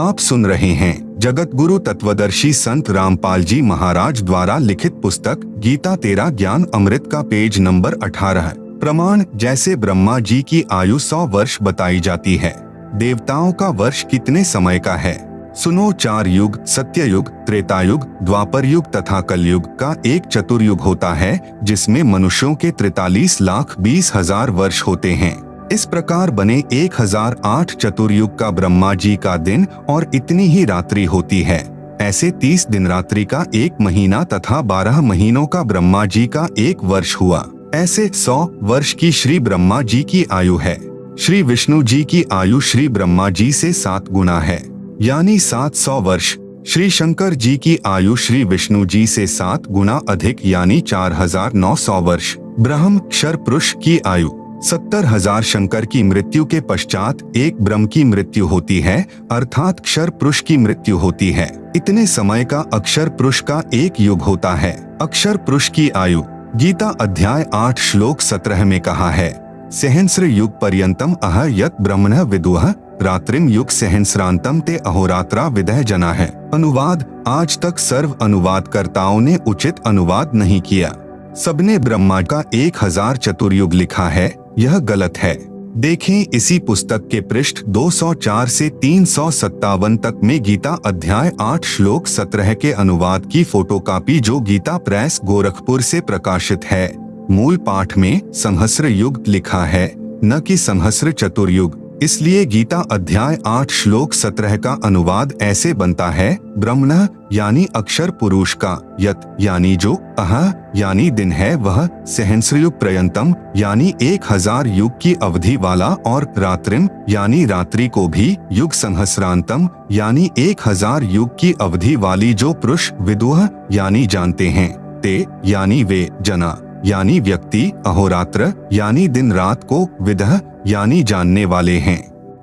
आप सुन रहे हैं जगत गुरु तत्वदर्शी संत रामपाल जी महाराज द्वारा लिखित पुस्तक गीता तेरा ज्ञान अमृत का पेज नंबर 18। प्रमाण जैसे ब्रह्मा जी की आयु 100 वर्ष बताई जाती है, देवताओं का वर्ष कितने समय का है? सुनो, 4 युग सत्ययुग, त्रेतायुग, द्वापर युग तथा कलयुग का एक चतुर्युग होता है जिसमें मनुष्यों के 43,20,000 वर्ष होते हैं। इस प्रकार बने 1008 चतुर्युग का ब्रह्मा जी का दिन और इतनी ही रात्रि होती है। ऐसे 30 दिन रात्रि का 1 महीना तथा 12 महीनों का ब्रह्मा जी का 1 वर्ष हुआ। ऐसे 100 वर्ष की श्री ब्रह्मा जी की आयु है। श्री विष्णु जी की आयु श्री ब्रह्मा जी से 7 गुना है, यानी 700 वर्ष। श्री शंकर जी की आयु श्री विष्णु जी से 7 गुना अधिक, यानी 4900 वर्ष। ब्रह्म क्षर पुरुष की आयु 70,000। शंकर की मृत्यु के पश्चात एक ब्रह्म की मृत्यु होती है, अर्थात क्षर पुरुष की मृत्यु होती है। इतने समय का अक्षर पुरुष का 1 युग होता है। अक्षर पुरुष की आयु गीता अध्याय 8 श्लोक 17 में कहा है, सहस्र युग पर्यंतम अह यत ब्रह्मणः विदुः रात्रिम युग सहस्रांतम ते अहोरात्रा विदः जना है। अनुवाद, आज तक सर्व अनुवादकर्ताओं ने उचित अनुवाद नहीं किया। सबने ब्रह्मा का 1000 चतुर्युग लिखा है, यह गलत है। देखें इसी पुस्तक के पृष्ठ 204 से 357 तक में गीता अध्याय 8 श्लोक 17 के अनुवाद की फोटोकॉपी जो गीता प्रेस गोरखपुर से प्रकाशित है। मूल पाठ में सहस्र युग लिखा है, न कि सहस्र चतुर्युग। इसलिए गीता अध्याय 8 श्लोक 17 का अनुवाद ऐसे बनता है, ब्रह्मणः यानी अक्षर पुरुष का, यत यानी जो, अह यानी दिन है वह, सहस्रयुग पर्यंतम यानी 1000 युग की अवधि वाला, और रात्रिम यानी रात्रि को भी, युग सहस्रांतम यानी 1000 युग की अवधि वाली जो पुरुष, विदुः यानी जानते हैं, ते यानी वे, जना यानी व्यक्ति, अहोरात्र यानी दिन रात को, विदः यानी जानने वाले हैं।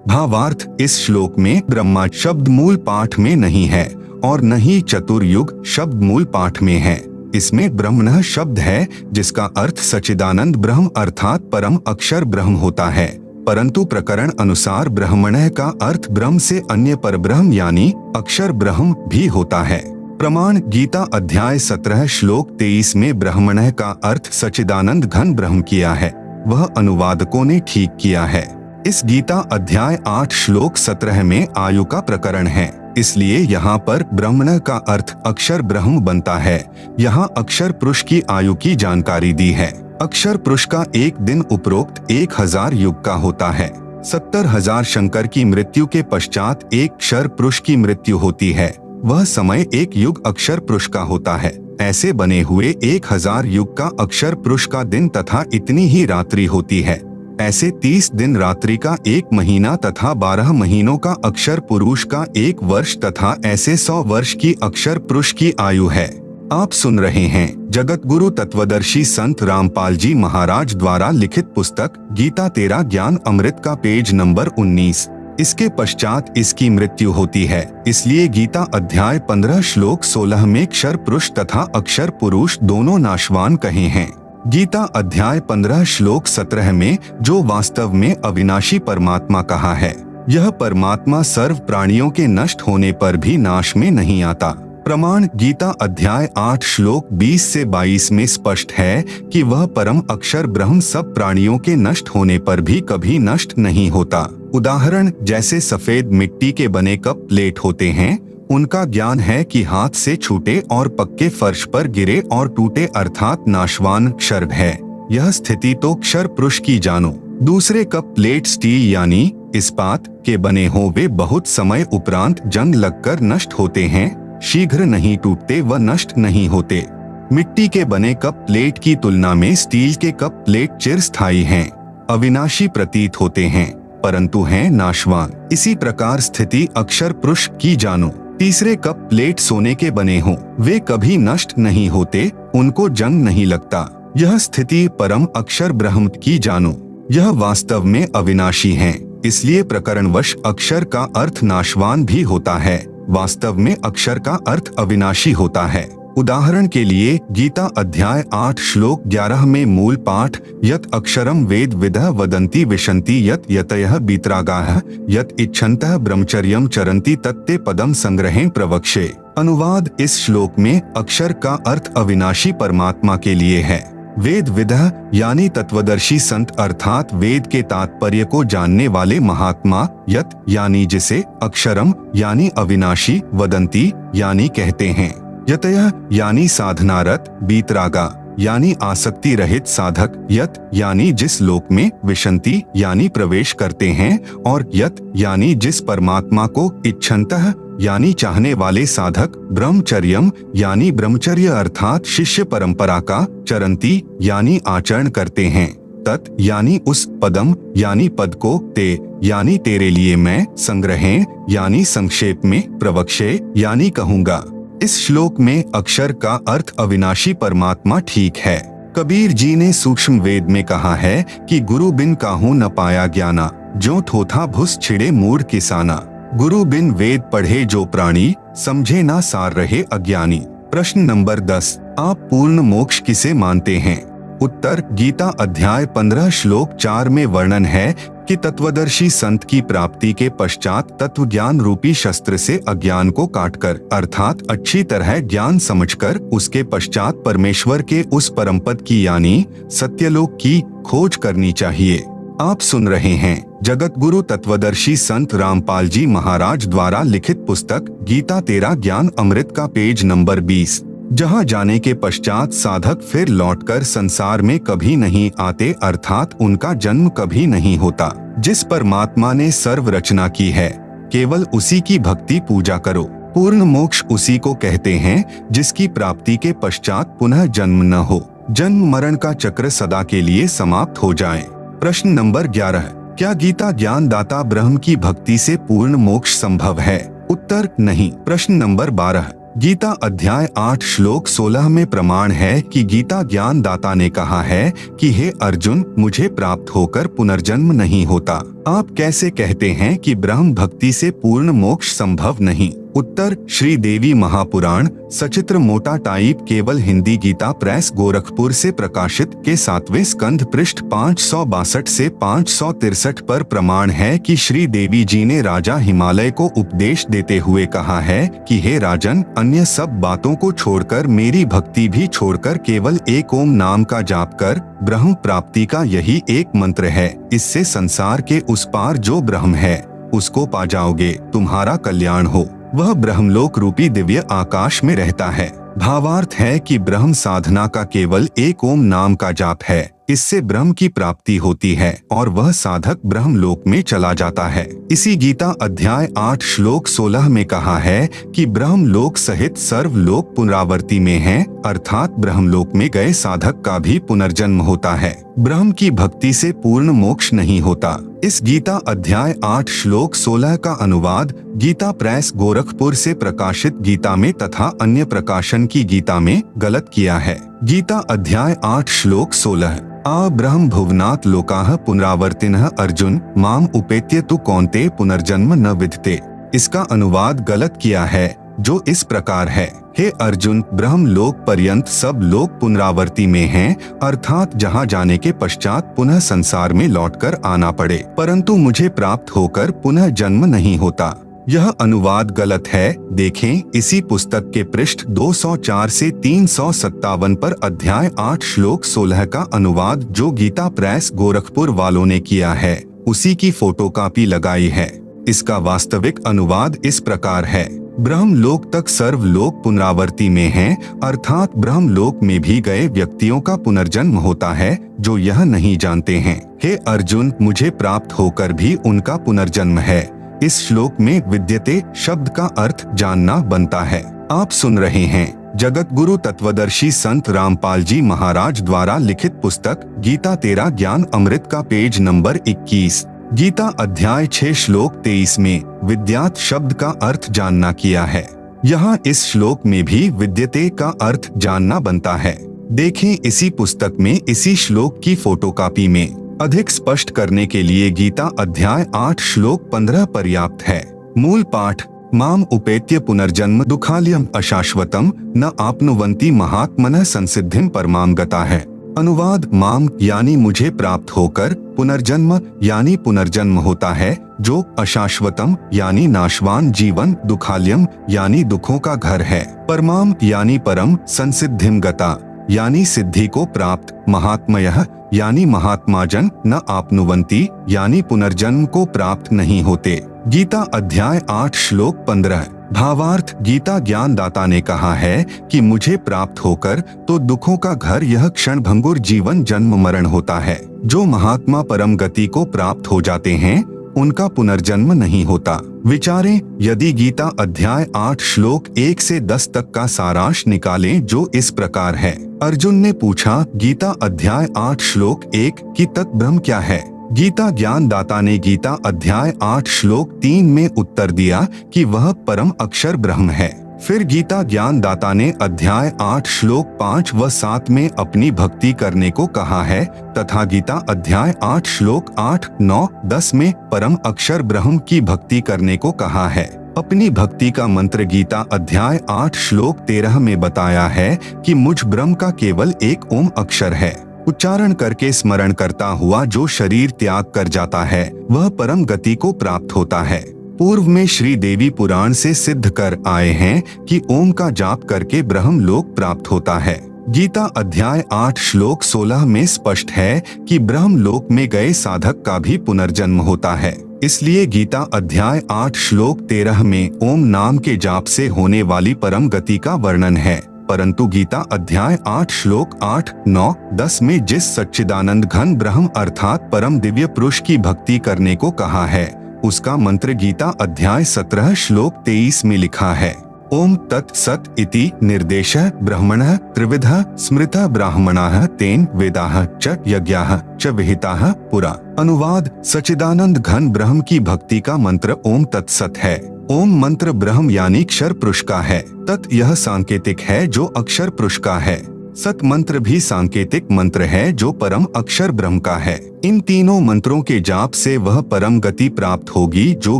भावार्थ, इस श्लोक में ब्रह्मा शब्द मूल पाठ में नहीं है और न ही चतुर्युग शब्द मूल पाठ में है। इसमें ब्रह्मणः शब्द है जिसका अर्थ सच्चिदानंद ब्रह्म अर्थात परम अक्षर ब्रह्म होता है, परंतु प्रकरण अनुसार ब्रह्मणः का अर्थ ब्रह्म से अन्य परब्रह्म यानी अक्षर ब्रह्म भी होता है। प्रमाण गीता अध्याय 17 श्लोक 23 में ब्रह्मणः का अर्थ सच्चिदानंद घन ब्रह्म किया है, वह अनुवादकों ने ठीक किया है। इस गीता अध्याय 8 श्लोक 17 में आयु का प्रकरण है, इसलिए यहाँ पर ब्रह्मणः का अर्थ अक्षर ब्रह्म बनता है। यहाँ अक्षर पुरुष की आयु की जानकारी दी है। अक्षर पुरुष का एक दिन उपरोक्त 1000 युग का होता है। 70,000 शंकर की मृत्यु के पश्चात एक क्षर पुरुष की मृत्यु होती है, वह समय 1 युग अक्षर पुरुष का होता है। ऐसे बने हुए 1000 युग का अक्षर पुरुष का दिन तथा इतनी ही रात्रि होती है। ऐसे 30 दिन रात्रि का 1 महीना तथा 12 महीनों का अक्षर पुरुष का 1 वर्ष तथा ऐसे 100 वर्ष की अक्षर पुरुष की आयु है। आप सुन रहे हैं जगत गुरु तत्वदर्शी संत रामपाल जी महाराज द्वारा लिखित पुस्तक गीता तेरा ज्ञान अमृत का पेज नंबर 19। इसके पश्चात इसकी मृत्यु होती है, इसलिए गीता अध्याय 15 श्लोक 16 में क्षर पुरुष तथा अक्षर पुरुष दोनों नाशवान कहे हैं। गीता अध्याय 15 श्लोक 17 में जो वास्तव में अविनाशी परमात्मा कहा है, यह परमात्मा सर्व प्राणियों के नष्ट होने पर भी नाश में नहीं आता। प्रमाण गीता अध्याय 8 श्लोक 20 से 22 में स्पष्ट है कि वह परम अक्षर ब्रह्म सब प्राणियों के नष्ट होने पर भी कभी नष्ट नहीं होता। उदाहरण, जैसे सफेद मिट्टी के बने कप प्लेट होते हैं, उनका ज्ञान है कि हाथ से छूटे और पक्के फर्श पर गिरे और टूटे, अर्थात नाशवान क्षर है। यह स्थिति तो क्षर पुरुष की जानो। दूसरे कप प्लेट स्टील यानी इस्पात के बने हो, वे बहुत समय उपरांत जंग लगकर नष्ट होते हैं, शीघ्र नहीं टूटते व नष्ट नहीं होते। मिट्टी के बने कप प्लेट की तुलना में स्टील के कप प्लेट चिरस्थायी हैं, अविनाशी प्रतीत होते हैं, परंतु हैं नाशवान। इसी प्रकार स्थिति अक्षर पुरुष की जानो। तीसरे कप प्लेट सोने के बने हों, वे कभी नष्ट नहीं होते, उनको जंग नहीं लगता। यह स्थिति परम अक्षर ब्रह्म की जानो। यह वास्तव में अविनाशी हैं, इसलिए प्रकरणवश अक्षर का अर्थ नाशवान भी होता है, वास्तव में अक्षर का अर्थ अविनाशी होता है। उदाहरण के लिए गीता अध्याय 8 श्लोक 11 में मूल पाठ यत अक्षरम वेद विदः वदन्ति विशन्ति यत यतयः बीतरागाः यत इच्छन्तः ब्रह्मचर्यम चरन्ति तत्ते पदम संग्रहेण प्रवक्षे। अनुवाद इस श्लोक में अक्षर का अर्थ अविनाशी परमात्मा के लिए है। वेद विदः यानी तत्वदर्शी संत अर्थात वेद के तात्पर्य को जानने वाले महात्मा, यत यानी जिसे, अक्षरम यानी अविनाशी, वदंती यानी कहते हैं, यतयः यानी साधनारत, बीतरागा यानी आसक्ति रहित साधक, यत यानी जिस लोक में, विशन्ति यानी प्रवेश करते हैं, और यत यानी जिस परमात्मा को, इच्छन्तः यानी चाहने वाले साधक, ब्रह्मचर्यम यानी ब्रह्मचर्य अर्थात शिष्य परंपरा का, चरंती यानी आचरण करते हैं, तत् यानी उस, पदम यानी पद को, ते यानी तेरे लिए मैं, संग्रहेण यानी संक्षेप में, प्रवक्षे यानी कहूँगा। इस श्लोक में अक्षर का अर्थ अविनाशी परमात्मा ठीक है। कबीर जी ने सूक्ष्म वेद में कहा है कि गुरु बिन काहू न पाया ज्ञाना, जो थोथा भुस छिड़े मूढ़ किसाना। गुरु बिन वेद पढ़े जो प्राणी, समझे ना सार रहे अज्ञानी। प्रश्न नंबर 10, आप पूर्ण मोक्ष किसे मानते हैं? उत्तर, गीता अध्याय 15 श्लोक 4 में वर्णन है कि तत्वदर्शी संत की प्राप्ति के पश्चात तत्व ज्ञान रूपी शस्त्र से अज्ञान को काटकर अर्थात अच्छी तरह ज्ञान समझकर उसके पश्चात परमेश्वर के उस परमपद की यानी सत्यलोक की खोज करनी चाहिए। आप सुन रहे हैं जगत गुरु तत्वदर्शी संत रामपाल जी महाराज द्वारा लिखित पुस्तक गीता तेरा ज्ञान अमृत का पेज नंबर 20, जहां जाने के पश्चात साधक फिर लौटकर संसार में कभी नहीं आते अर्थात उनका जन्म कभी नहीं होता। जिस परमात्मा ने सर्व रचना की है, केवल उसी की भक्ति पूजा करो। पूर्ण मोक्ष उसी को कहते हैं जिसकी प्राप्ति के पश्चात पुनः जन्म न हो, जन्म मरण का चक्र सदा के लिए समाप्त हो जाए। प्रश्न नंबर 11, क्या गीता ज्ञान दाता ब्रह्म की भक्ति से पूर्ण मोक्ष संभव है? उत्तर, नहीं। प्रश्न नंबर 12, गीता अध्याय 8 श्लोक 16 में प्रमाण है कि गीता ज्ञान दाता ने कहा है कि हे अर्जुन, मुझे प्राप्त होकर पुनर्जन्म नहीं होता। आप कैसे कहते हैं कि ब्रह्म भक्ति से पूर्ण मोक्ष संभव नहीं? उत्तर, श्री देवी महापुराण सचित्र मोटा टाइप केवल हिंदी गीता प्रेस गोरखपुर से प्रकाशित के 7वें स्कंध पृष्ठ 562 से 563 पर प्रमाण है कि श्री देवी जी ने राजा हिमालय को उपदेश देते हुए कहा है कि हे राजन, अन्य सब बातों को छोड़कर मेरी भक्ति भी छोड़कर केवल एक ओम नाम का जाप कर, ब्रह्म प्राप्ति का यही एक मंत्र है। इससे संसार के उस पार जो ब्रह्म है उसको पा जाओगे, तुम्हारा कल्याण हो। वह ब्रह्मलोक रूपी दिव्य आकाश में रहता है। भावार्थ है कि ब्रह्म साधना का केवल एक ओम नाम का जाप है। इससे ब्रह्म की प्राप्ति होती है और वह साधक ब्रह्मलोक में चला जाता है। इसी गीता अध्याय 8 श्लोक 16 में कहा है कि ब्रह्मलोक सहित सर्वलोक पुनरावर्ती में है, अर्थात ब्रह्मलोक में गए साधक का भी पुनर्जन्म होता है। ब्रह्म की भक्ति से पूर्ण मोक्ष नहीं होता। इस गीता अध्याय 8 श्लोक 16 का अनुवाद गीता प्रेस गोरखपुर से प्रकाशित गीता में तथा अन्य प्रकाशन की गीता में गलत किया है। गीता अध्याय 8 श्लोक 16, आ ब्रह्म भुवनात् लोकाः पुनरावर्तिनः अर्जुन माम उपेत्य तु कौन्ते पुनर्जन्म न विद्यते। इसका अनुवाद गलत किया है जो इस प्रकार है, हे अर्जुन, ब्रह्मलोक पर्यंत सब लोग पुनरावर्ती में हैं, अर्थात जहां जाने के पश्चात पुनः संसार में लौटकर आना पड़े, परंतु मुझे प्राप्त होकर पुनः जन्म नहीं होता। यह अनुवाद गलत है। देखें इसी पुस्तक के पृष्ठ 204 से 357 पर अध्याय 8 श्लोक 16 का अनुवाद जो गीता प्रेस गोरखपुर वालों ने किया है, उसी की फोटोकॉपी लगाई है। इसका वास्तविक अनुवाद इस प्रकार है, ब्रह्मलोक तक सर्वलोक पुनरावर्ती में हैं, अर्थात ब्रह्मलोक में भी गए व्यक्तियों का पुनर्जन्म होता है जो यह नहीं जानते हैं। हे अर्जुन, मुझे प्राप्त होकर भी उनका पुनर्जन्म है। इस श्लोक में विद्यते शब्द का अर्थ जानना बनता है। आप सुन रहे हैं जगत गुरु तत्वदर्शी संत रामपाल जी महाराज द्वारा लिखित पुस्तक गीता तेरा ज्ञान अमृत का पेज नंबर 21, गीता अध्याय 6 श्लोक 23 में विद्यात शब्द का अर्थ जानना किया है। यहाँ इस श्लोक में भी विद्यते का अर्थ जानना बनता है। देखें इसी पुस्तक में इसी श्लोक की फोटोकॉपी में। अधिक स्पष्ट करने के लिए गीता अध्याय 8 श्लोक 15 पर्याप्त है। मूल पाठ माम उपेत्य पुनर्जन्म दुखालयम अशाश्वतम न आपनुवंती महात्मनः संसिद्धिम परमाम गता है। अनुवाद, माम यानी मुझे प्राप्त होकर, पुनर्जन्म यानी पुनर्जन्म होता है, जो अशाश्वतम यानी नाशवान जीवन, दुखालयम यानी दुखों का घर है, परमाम यानी परम, संसिद्धिम गता यानी सिद्धि को प्राप्त, महात्मयः यानी महात्माजन, न आपनुवंती यानी पुनर्जन्म को प्राप्त नहीं होते। गीता अध्याय 8 श्लोक 15। भावार्थ, गीता ज्ञान दाता ने कहा है कि मुझे प्राप्त होकर तो दुखों का घर यह क्षणभंगुर जीवन जन्म मरण होता है। जो महात्मा परम गति को प्राप्त हो जाते हैं उनका पुनर्जन्म नहीं होता। विचारें, यदि गीता अध्याय 8 श्लोक 1 से 10 तक का सारांश निकालें जो इस प्रकार है। अर्जुन ने पूछा, गीता अध्याय 8 श्लोक 1 की तत्ब्रह्म क्या है? गीता ज्ञान दाता ने गीता अध्याय 8 श्लोक 3 में उत्तर दिया कि वह परम अक्षर ब्रह्म है। फिर गीता ज्ञान दाता ने अध्याय 8 श्लोक 5 व 7 में अपनी भक्ति करने को कहा है तथा गीता अध्याय 8 श्लोक 8, 9, 10 में परम अक्षर ब्रह्म की भक्ति करने को कहा है। अपनी भक्ति का मंत्र गीता अध्याय 8 श्लोक 13 में बताया है कि मुझ ब्रह्म का केवल एक ओम अक्षर है। उच्चारण करके स्मरण करता हुआ जो शरीर त्याग कर जाता है वह परम गति को प्राप्त होता है। पूर्व में श्री देवी पुराण से सिद्ध कर आए हैं कि ओम का जाप करके ब्रह्म लोक प्राप्त होता है। गीता अध्याय 8 श्लोक 16 में स्पष्ट है कि ब्रह्म लोक में गए साधक का भी पुनर्जन्म होता है। इसलिए गीता अध्याय 8 श्लोक 13 में ओम नाम के जाप से होने वाली परम गति का वर्णन है, परंतु गीता अध्याय 8 श्लोक 8, 9, 10 में जिस सच्चिदानंद घन ब्रह्म अर्थात परम दिव्य पुरुष की भक्ति करने को कहा है उसका मंत्र गीता अध्याय 17 श्लोक 23 में लिखा है। ओम तत् सत् इति निर्देशः ब्रह्मणः त्रिविधः स्मृतः ब्राह्मणाः तेन वेदाः च यज्ञाः च विहिताः पुरा। अनुवाद, सच्चिदानंद घन ब्रह्म की भक्ति का मंत्र ओम तत्सत है। ओम मंत्र ब्रह्म यानी अक्षर पुरुष का है। तत् यह सांकेतिक है जो अक्षर पुरुष का है। सत मंत्र भी सांकेतिक मंत्र है जो परम अक्षर ब्रह्म का है। इन तीनों मंत्रों के जाप से वह परम गति प्राप्त होगी जो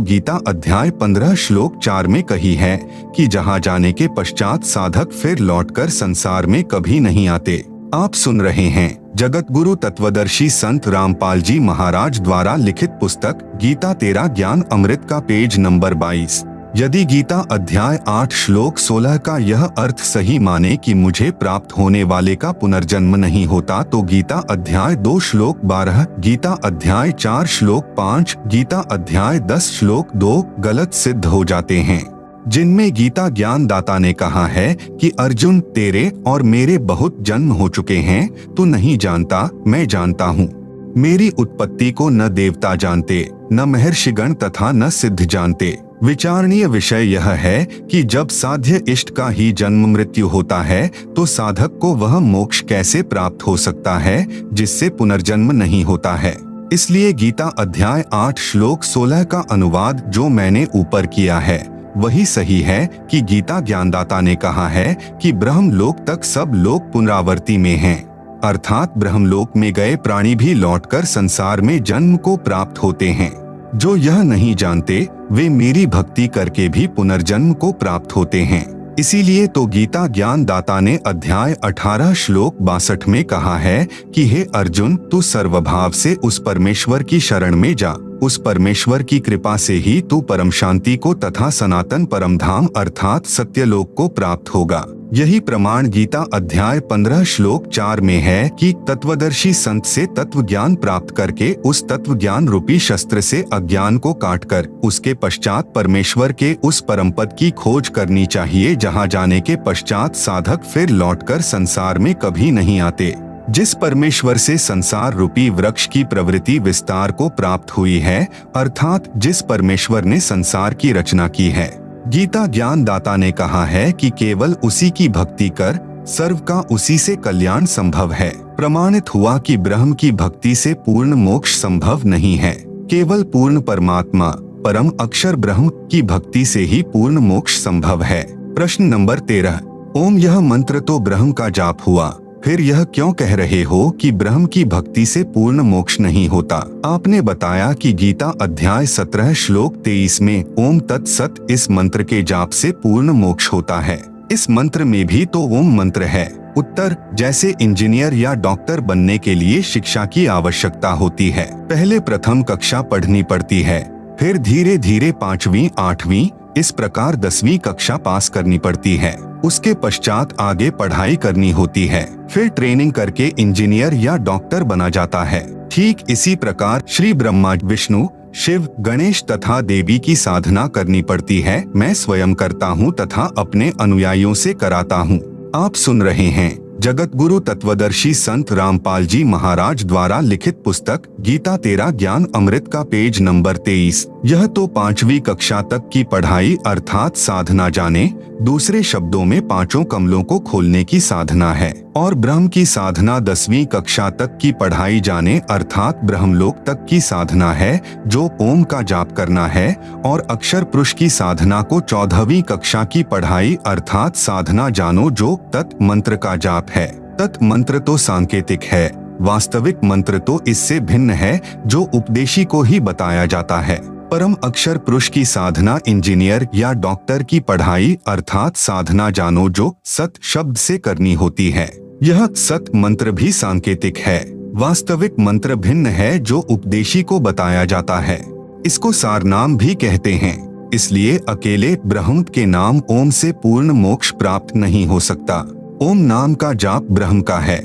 गीता अध्याय 15 श्लोक 4 में कही है कि जहाँ जाने के पश्चात साधक फिर लौटकर संसार में कभी नहीं आते। आप सुन रहे हैं जगत गुरु तत्वदर्शी संत रामपाल जी महाराज द्वारा लिखित पुस्तक गीता तेरा ज्ञान अमृत का पेज नंबर 22। यदि गीता अध्याय 8 श्लोक 16 का यह अर्थ सही माने कि मुझे प्राप्त होने वाले का पुनर्जन्म नहीं होता तो गीता अध्याय 2 श्लोक 12, गीता अध्याय 4 श्लोक 5, गीता अध्याय 10 श्लोक 2 गलत सिद्ध हो जाते हैं, जिनमें गीता ज्ञान दाता ने कहा है कि अर्जुन तेरे और मेरे बहुत जन्म हो चुके हैं, तू नहीं जानता, मैं जानता हूँ। मेरी उत्पत्ति को न देवता जानते, न महर्षिगण तथा न सिद्ध जानते। विचारणीय विषय यह है कि जब साध्य इष्ट का ही जन्म मृत्यु होता है तो साधक को वह मोक्ष कैसे प्राप्त हो सकता है जिससे पुनर्जन्म नहीं होता है। इसलिए गीता अध्याय 8 श्लोक 16 का अनुवाद जो मैंने ऊपर किया है वही सही है कि गीता ज्ञानदाता ने कहा है कि ब्रह्मलोक तक सब लोग पुनरावृत्ति में हैं, अर्थात ब्रह्मलोक में गए प्राणी भी लौटकर संसार में जन्म को प्राप्त होते हैं। जो यह नहीं जानते वे मेरी भक्ति करके भी पुनर्जन्म को प्राप्त होते हैं। इसीलिए तो गीता ज्ञान दाता ने अध्याय 18 श्लोक 62 में कहा है कि हे अर्जुन, तू सर्वभाव से उस परमेश्वर की शरण में जा, उस परमेश्वर की कृपा से ही तू परम शांति को तथा सनातन परम धाम अर्थात सत्यलोक को प्राप्त होगा। यही प्रमाण गीता अध्याय 15 श्लोक 4 में है कि तत्वदर्शी संत से तत्व ज्ञान प्राप्त करके उस तत्व ज्ञान रूपी शस्त्र से अज्ञान को काटकर उसके पश्चात परमेश्वर के उस परम पद की खोज करनी चाहिए जहां जाने के पश्चात साधक फिर लौटकर संसार में कभी नहीं आते। जिस परमेश्वर से संसार रूपी वृक्ष की प्रवृत्ति विस्तार को प्राप्त हुई है, अर्थात जिस परमेश्वर ने संसार की रचना की है। गीता ज्ञान दाता ने कहा है कि केवल उसी की भक्ति कर, सर्व का उसी से कल्याण संभव है। प्रमाणित हुआ कि ब्रह्म की भक्ति से पूर्ण मोक्ष संभव नहीं है। केवल पूर्ण परमात्मा परम अक्षर ब्रह्म की भक्ति से ही पूर्ण मोक्ष संभव है। प्रश्न नंबर 13। ओम यह मंत्र तो ब्रह्म का जाप हुआ, फिर यह क्यों कह रहे हो कि ब्रह्म की भक्ति से पूर्ण मोक्ष नहीं होता? आपने बताया कि गीता अध्याय 17 श्लोक 23 में ओम तत्सत इस मंत्र के जाप से पूर्ण मोक्ष होता है। इस मंत्र में भी तो ओम मंत्र है। उत्तर, जैसे इंजीनियर या डॉक्टर बनने के लिए शिक्षा की आवश्यकता होती है। पहले प्रथम कक्षा पढ़नी पड़ती है, फिर धीरे धीरे 5वीं 8वीं इस प्रकार 10वीं कक्षा पास करनी पड़ती है। उसके पश्चात आगे पढ़ाई करनी होती है, फिर ट्रेनिंग करके इंजीनियर या डॉक्टर बना जाता है। ठीक इसी प्रकार श्री ब्रह्मा, विष्णु, शिव, गणेश तथा देवी की साधना करनी पड़ती है। मैं स्वयं करता हूँ तथा अपने अनुयायियों से कराता हूँ। आप सुन रहे हैं जगत गुरु तत्वदर्शी संत रामपाल जी महाराज द्वारा लिखित पुस्तक गीता तेरा ज्ञान अमृत का पेज नंबर 23। यह तो 5वीं कक्षा तक की पढ़ाई अर्थात साधना जाने, दूसरे शब्दों में 5 कमलों को खोलने की साधना है, और ब्रह्म की साधना 10वीं कक्षा तक की पढ़ाई जाने अर्थात ब्रह्मलोक तक की साधना है, जो ओम का जाप करना है, और अक्षर पुरुष की साधना को 14वीं कक्षा की पढ़ाई अर्थात साधना जानो, जो तत् मंत्र का जाप है। तत् मंत्र तो सांकेतिक है, वास्तविक मंत्र तो इससे भिन्न है, जो उपदेशी को ही बताया जाता है। परम अक्षर पुरुष की साधना इंजीनियर या डॉक्टर की पढ़ाई अर्थात साधना जानो, जो सत शब्द से करनी होती है। यह सत मंत्र भी सांकेतिक है, वास्तविक मंत्र भिन्न है, जो उपदेशी को बताया जाता है। इसको सार नाम भी कहते हैं। इसलिए अकेले ब्रह्म के नाम ओम से पूर्ण मोक्ष प्राप्त नहीं हो सकता। ओम नाम का जाप ब्रह्म का है।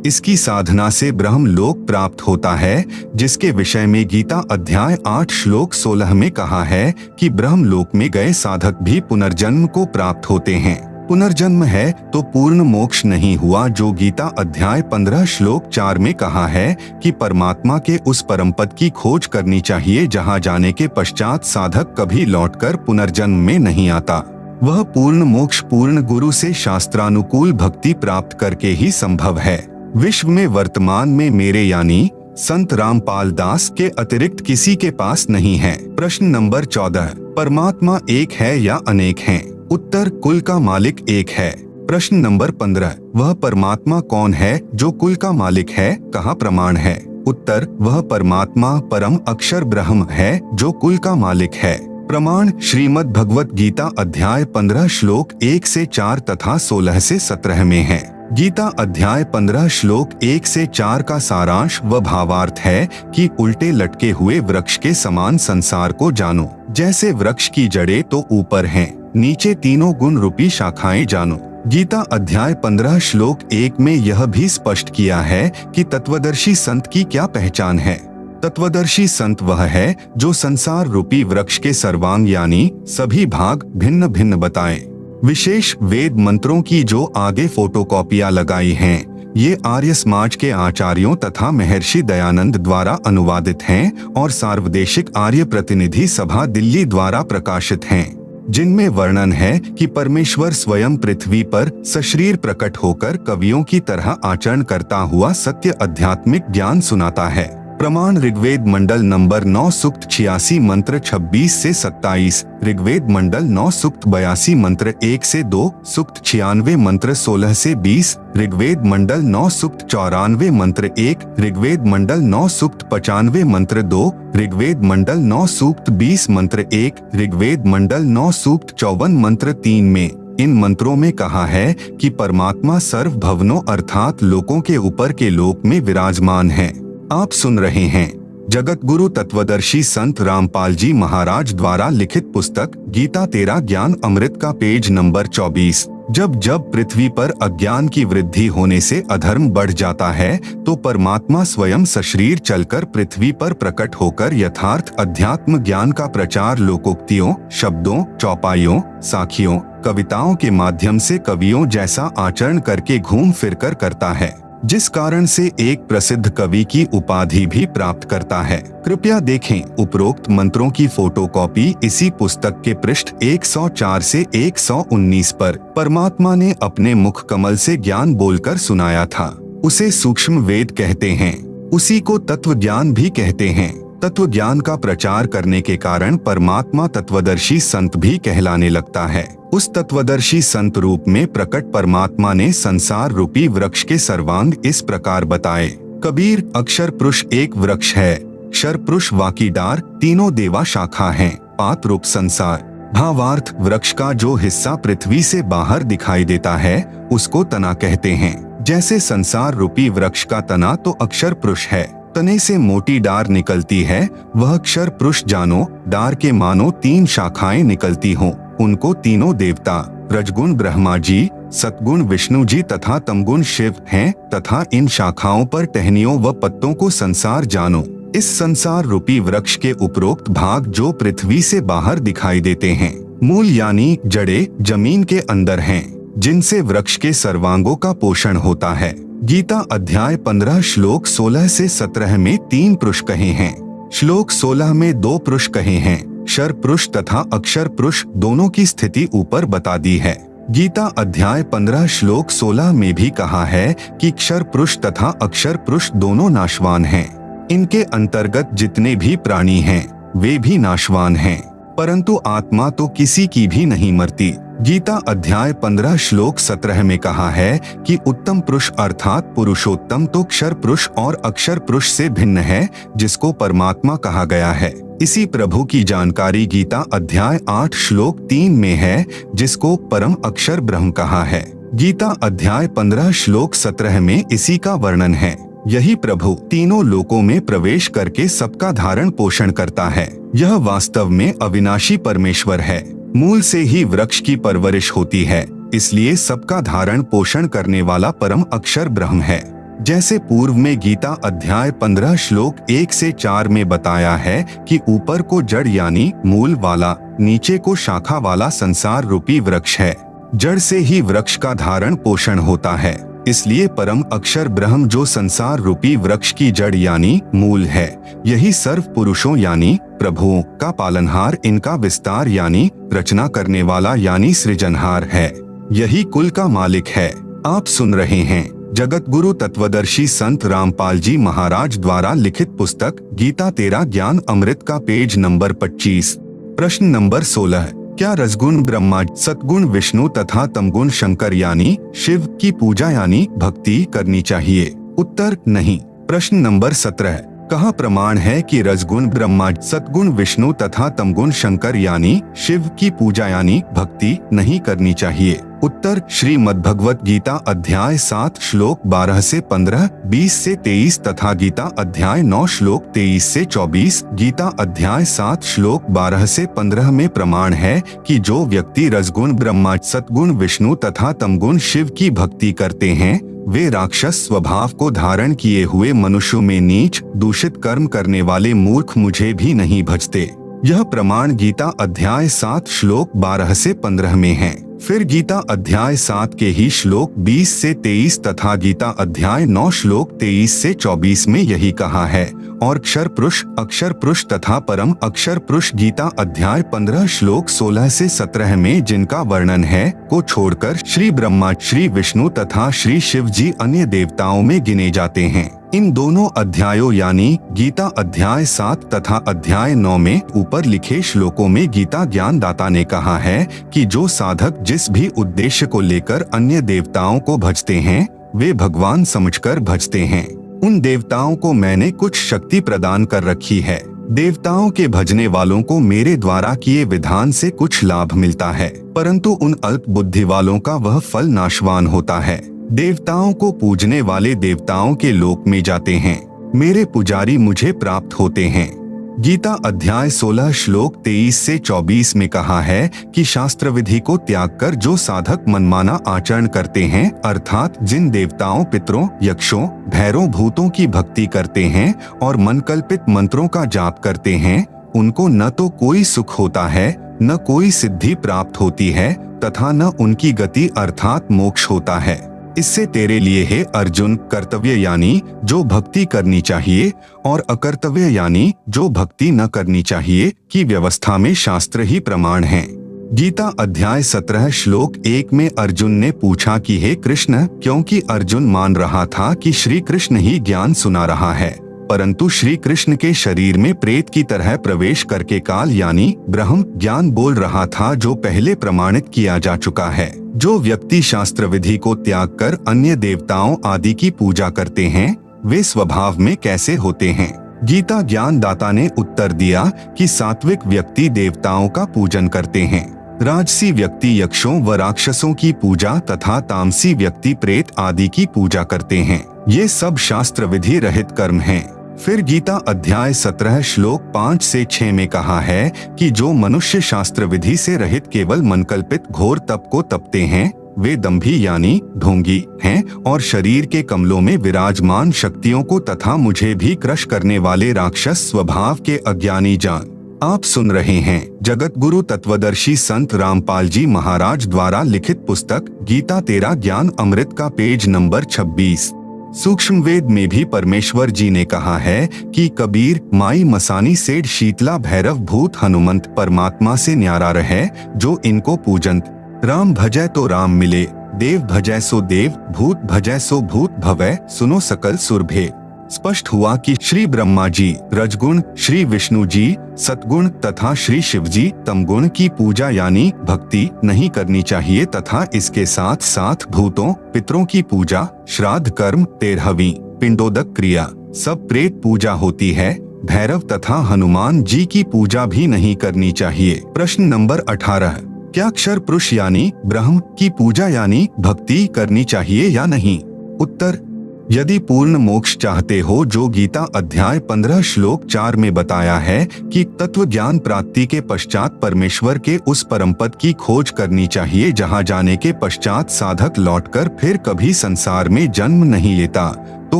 इसकी साधना से ब्रह्म लोक प्राप्त होता है, जिसके विषय में गीता अध्याय 8 श्लोक 16 में कहा है कि ब्रह्म लोक में गए साधक भी पुनर्जन्म को प्राप्त होते हैं। पुनर्जन्म है तो पूर्ण मोक्ष नहीं हुआ, जो गीता अध्याय 15 श्लोक 4 में कहा है कि परमात्मा के उस परम पद की खोज करनी चाहिए, जहां जाने के पश्चात साधक कभी लौटकर पुनर्जन्म में नहीं आता। वह पूर्ण मोक्ष पूर्ण गुरु से शास्त्रानुकूल भक्ति प्राप्त करके ही संभव है। विश्व में वर्तमान में मेरे यानी संत रामपाल दास के अतिरिक्त किसी के पास नहीं है। प्रश्न नंबर 14, परमात्मा एक है या अनेक हैं? उत्तर, कुल का मालिक एक है। प्रश्न नंबर 15, वह परमात्मा कौन है जो कुल का मालिक है? कहाँ प्रमाण है? उत्तर, वह परमात्मा परम अक्षर ब्रह्म है जो कुल का मालिक है। प्रमाण श्रीमद् भगवत गीता अध्याय 15 श्लोक 1 से 4 तथा 16 से 17 में है। गीता अध्याय 15 श्लोक 1 से 4 का सारांश व भावार्थ है कि उल्टे लटके हुए वृक्ष के समान संसार को जानो। जैसे वृक्ष की जड़ें तो ऊपर हैं, नीचे तीनों गुण रूपी शाखाएं जानो। गीता अध्याय 15 श्लोक 1 में यह भी स्पष्ट किया है कि तत्वदर्शी संत की क्या पहचान है। तत्वदर्शी संत वह है जो संसार रूपी वृक्ष के सर्वांग यानी सभी भाग भिन्न भिन्न बताए। विशेष वेद मंत्रों की जो आगे फोटोकॉपियां लगाई हैं, ये आर्य समाज के आचार्यों तथा महर्षि दयानंद द्वारा अनुवादित हैं और सार्वदेशिक आर्य प्रतिनिधि सभा दिल्ली द्वारा प्रकाशित हैं, जिनमें वर्णन है कि परमेश्वर स्वयं पृथ्वी पर सशरीर प्रकट होकर कवियों की तरह आचरण करता हुआ सत्य आध्यात्मिक ज्ञान सुनाता है। प्रमाण ऋग्वेद मंडल नंबर 9 सूक्त 86 मंत्र 26 से 27, ऋग्वेद मंडल 9 सूक्त 82 मंत्र 1 से 2, सूक्त 96 मंत्र 16 से 20, ऋग्वेद मंडल 9 सूक्त 94 मंत्र 1, ऋग्वेद मंडल 9 सूक्त 95 मंत्र 2, ऋग्वेद मंडल 9 सूक्त 20 मंत्र 1, ऋग्वेद मंडल 9 सूक्त 54 मंत्र 3 में इन मंत्रों में कहा है कि परमात्मा सर्व भवनों अर्थात लोकों के ऊपर के लोक में विराजमान है। आप सुन रहे हैं जगत गुरु तत्वदर्शी संत रामपाल जी महाराज द्वारा लिखित पुस्तक गीता तेरा ज्ञान अमृत का पेज नंबर 24। जब जब पृथ्वी पर अज्ञान की वृद्धि होने से अधर्म बढ़ जाता है, तो परमात्मा स्वयं सशरीर चलकर पृथ्वी पर प्रकट होकर यथार्थ अध्यात्म ज्ञान का प्रचार लोकोक्तियों, शब्दों, चौपाइयों, साखियों, कविताओं के माध्यम से कवियों जैसा आचरण करके घूम फिरकर करता है, जिस कारण से एक प्रसिद्ध कवि की उपाधि भी प्राप्त करता है। कृपया देखें उपरोक्त मंत्रों की फोटोकॉपी इसी पुस्तक के पृष्ठ 104 से 119 पर। परमात्मा ने अपने मुख कमल से ज्ञान बोलकर सुनाया था। उसे सूक्ष्म वेद कहते हैं, उसी को तत्व ज्ञान भी कहते हैं। तत्व ज्ञान का प्रचार करने के कारण परमात्मा तत्वदर्शी संत भी कहलाने लगता है। उस तत्वदर्शी संत रूप में प्रकट परमात्मा ने संसार रूपी वृक्ष के सर्वांग इस प्रकार बताए। कबीर, अक्षर पुरुष एक वृक्ष है, क्षर पुरुष वाकी डार, तीनों देवा शाखा हैं, पात रूप संसार। भावार्थ, वृक्ष का जो हिस्सा पृथ्वी से बाहर दिखाई देता है उसको तना कहते हैं। जैसे संसार रूपी वृक्ष का तना तो अक्षर पुरुष है, तने से मोटी डार निकलती है, वह अक्षर पुरुष जानो। डार के मानो 3 शाखाएं निकलती हों, उनको तीनों देवता रजगुण ब्रह्मा जी, सतगुण विष्णु जी तथा तमगुण शिव हैं, तथा इन शाखाओं पर टहनियों व पत्तों को संसार जानो। इस संसार रूपी वृक्ष के उपरोक्त भाग जो पृथ्वी से बाहर दिखाई देते हैं, मूल यानी जड़े जमीन के अंदर हैं, जिनसे वृक्ष के सर्वांगों का पोषण होता है। गीता अध्याय 15 श्लोक 16 से 17 में 3 पुरुष कहे हैं। श्लोक 16 में 2 पुरुष कहे हैं, क्षर पुरुष तथा अक्षर पुरुष, दोनों की स्थिति ऊपर बता दी है। गीता अध्याय 15 श्लोक 16 में भी कहा है कि क्षर पुरुष तथा अक्षर पुरुष दोनों नाशवान हैं। इनके अंतर्गत जितने भी प्राणी हैं वे भी नाशवान हैं, परंतु आत्मा तो किसी की भी नहीं मरती। गीता अध्याय 15 श्लोक 17 में कहा है कि उत्तम पुरुष अर्थात पुरुषोत्तम तो क्षर पुरुष और अक्षर पुरुष से भिन्न है, जिसको परमात्मा कहा गया है। इसी प्रभु की जानकारी गीता अध्याय 8 श्लोक 3 में है, जिसको परम अक्षर ब्रह्म कहा है। गीता अध्याय 15 श्लोक 17 में इसी का वर्णन है। यही प्रभु तीनों लोकों में प्रवेश करके सबका धारण पोषण करता है। यह वास्तव में अविनाशी परमेश्वर है। मूल से ही वृक्ष की परवरिश होती है, इसलिए सबका धारण पोषण करने वाला परम अक्षर ब्रह्म है। जैसे पूर्व में गीता अध्याय 15 श्लोक 1 से 4 में बताया है कि ऊपर को जड़ यानी मूल वाला, नीचे को शाखा वाला संसार रूपी वृक्ष है। जड़ से ही वृक्ष का धारण पोषण होता है, इसलिए परम अक्षर ब्रह्म जो संसार रूपी वृक्ष की जड़ यानी मूल है, यही सर्व पुरुषों यानी प्रभुओं का पालनहार, इनका विस्तार यानी रचना करने वाला यानी सृजनहार है। यही कुल का मालिक है। आप सुन रहे हैं जगत गुरु तत्वदर्शी संत रामपाल जी महाराज द्वारा लिखित पुस्तक गीता तेरा ज्ञान अमृत का पेज नंबर 25। प्रश्न नंबर 16, क्या रजगुण ब्रह्मा, सतगुण विष्णु तथा तमगुण शंकर यानी शिव की पूजा यानी भक्ति करनी चाहिए? उत्तर, नहीं। प्रश्न नंबर 17, कहाँ प्रमाण है कि रजगुण ब्रह्मा, सतगुण विष्णु तथा तमगुण शंकर यानी शिव की पूजा यानी भक्ति नहीं करनी चाहिए? उत्तर, श्रीमद् भगवत गीता अध्याय 7 श्लोक 12 से 15, 20 से 23 तथा गीता अध्याय 9 श्लोक 23 से 24, गीता अध्याय 7 श्लोक 12 से 15 में प्रमाण है कि जो व्यक्ति रजगुण ब्रह्मा, सतगुण विष्णु तथा तमगुण शिव की भक्ति करते हैं, वे राक्षस स्वभाव को धारण किए हुए मनुष्यों में नीच दूषित कर्म करने वाले मूर्ख मुझे भी नहीं भजते। यह प्रमाण गीता अध्याय 7 श्लोक 12 से 15 में है। फिर गीता अध्याय 7 के ही श्लोक 20 से 23 तथा गीता अध्याय 9 श्लोक 23 से 24 में यही कहा है। और क्षर पुरुष, अक्षर पुरुष तथा परम अक्षर पुरुष गीता अध्याय 15 श्लोक 16 से 17 में जिनका वर्णन है को छोड़कर श्री ब्रह्मा, श्री विष्णु तथा श्री शिव जी अन्य देवताओं में गिने जाते हैं। इन दोनों अध्यायों यानी गीता अध्याय 7 तथा अध्याय 9 में ऊपर लिखे श्लोकों में गीता ज्ञान दाता ने कहा है कि जो साधक जिस भी उद्देश्य को लेकर अन्य देवताओं को भजते हैं, वे भगवान समझकर भजते हैं। उन देवताओं को मैंने कुछ शक्ति प्रदान कर रखी है। देवताओं के भजने वालों को मेरे द्वारा किए विधान से कुछ लाभ मिलता है, परंतु उन अल्प बुद्धि वालों का वह फल नाशवान होता है। देवताओं को पूजने वाले देवताओं के लोक में जाते हैं, मेरे पुजारी मुझे प्राप्त होते हैं। गीता अध्याय 16 श्लोक 23 से 24 में कहा है कि शास्त्र विधि को त्याग कर जो साधक मनमाना आचरण करते हैं, अर्थात जिन देवताओं, पितरों, यक्षों, भैरों, भूतों की भक्ति करते हैं और मनकल्पित मंत्रों का जाप करते हैं, उनको न तो कोई सुख होता है, न कोई सिद्धि प्राप्त होती है तथा न उनकी गति अर्थात मोक्ष होता है। इससे तेरे लिए है अर्जुन, कर्तव्य यानी जो भक्ति करनी चाहिए और अकर्तव्य यानी जो भक्ति न करनी चाहिए की व्यवस्था में शास्त्र ही प्रमाण है। गीता अध्याय 17 श्लोक 1 में अर्जुन ने पूछा कि हे कृष्ण, क्योंकि अर्जुन मान रहा था कि श्री कृष्ण ही ज्ञान सुना रहा है, परंतु श्री कृष्ण के शरीर में प्रेत की तरह प्रवेश करके काल यानी ब्रह्म ज्ञान बोल रहा था, जो पहले प्रमाणित किया जा चुका है। जो व्यक्ति शास्त्र विधि को त्याग कर अन्य देवताओं आदि की पूजा करते हैं, वे स्वभाव में कैसे होते हैं? गीता ज्ञान दाता ने उत्तर दिया कि सात्विक व्यक्ति देवताओं का पूजन करते हैं, राजसी व्यक्ति यक्षों व राक्षसों की पूजा तथा तामसी व्यक्ति प्रेत आदि की पूजा करते हैं। ये सब शास्त्र विधि रहित कर्म हैं। फिर गीता अध्याय 17 श्लोक 5 से 6 में कहा है कि जो मनुष्य शास्त्र विधि से रहित केवल मनकल्पित घोर तप को तपते हैं, वे दंभी यानी ढोंगी हैं और शरीर के कमलों में विराजमान शक्तियों को तथा मुझे भी क्रश करने वाले राक्षस स्वभाव के अज्ञानी जान। आप सुन रहे हैं जगत गुरु तत्वदर्शी संत रामपाल जी महाराज द्वारा लिखित पुस्तक गीता तेरा ज्ञान अमृत का पेज नंबर 26। सूक्ष्म वेद में भी परमेश्वर जी ने कहा है कि कबीर माई मसानी सेठ शीतला भैरव भूत हनुमंत परमात्मा से न्यारा रहे, जो इनको पूजंत। राम भजय तो राम मिले, देव भजय सो देव, भूत भजय सो भूत भवै, सुनो सकल सुरभे। स्पष्ट हुआ कि श्री ब्रह्मा जी रजगुण, श्री विष्णु जी सतगुण तथा श्री शिव जी तमगुण की पूजा यानी भक्ति नहीं करनी चाहिए तथा इसके साथ साथ भूतों पितरों की पूजा, श्राद्ध कर्म, 13वीं पिंडोदक क्रिया, सब प्रेत पूजा होती है। भैरव तथा हनुमान जी की पूजा भी नहीं करनी चाहिए। प्रश्न नंबर 18, क्या अक्षर पुरुष यानी ब्रह्म की पूजा यानी भक्ति करनी चाहिए या नहीं? उत्तर, यदि पूर्ण मोक्ष चाहते हो, जो गीता अध्याय 15 श्लोक 4 में बताया है कि तत्व ज्ञान प्राप्ति के पश्चात परमेश्वर के उस परम पद की खोज करनी चाहिए, जहां जाने के पश्चात साधक लौटकर फिर कभी संसार में जन्म नहीं लेता, तो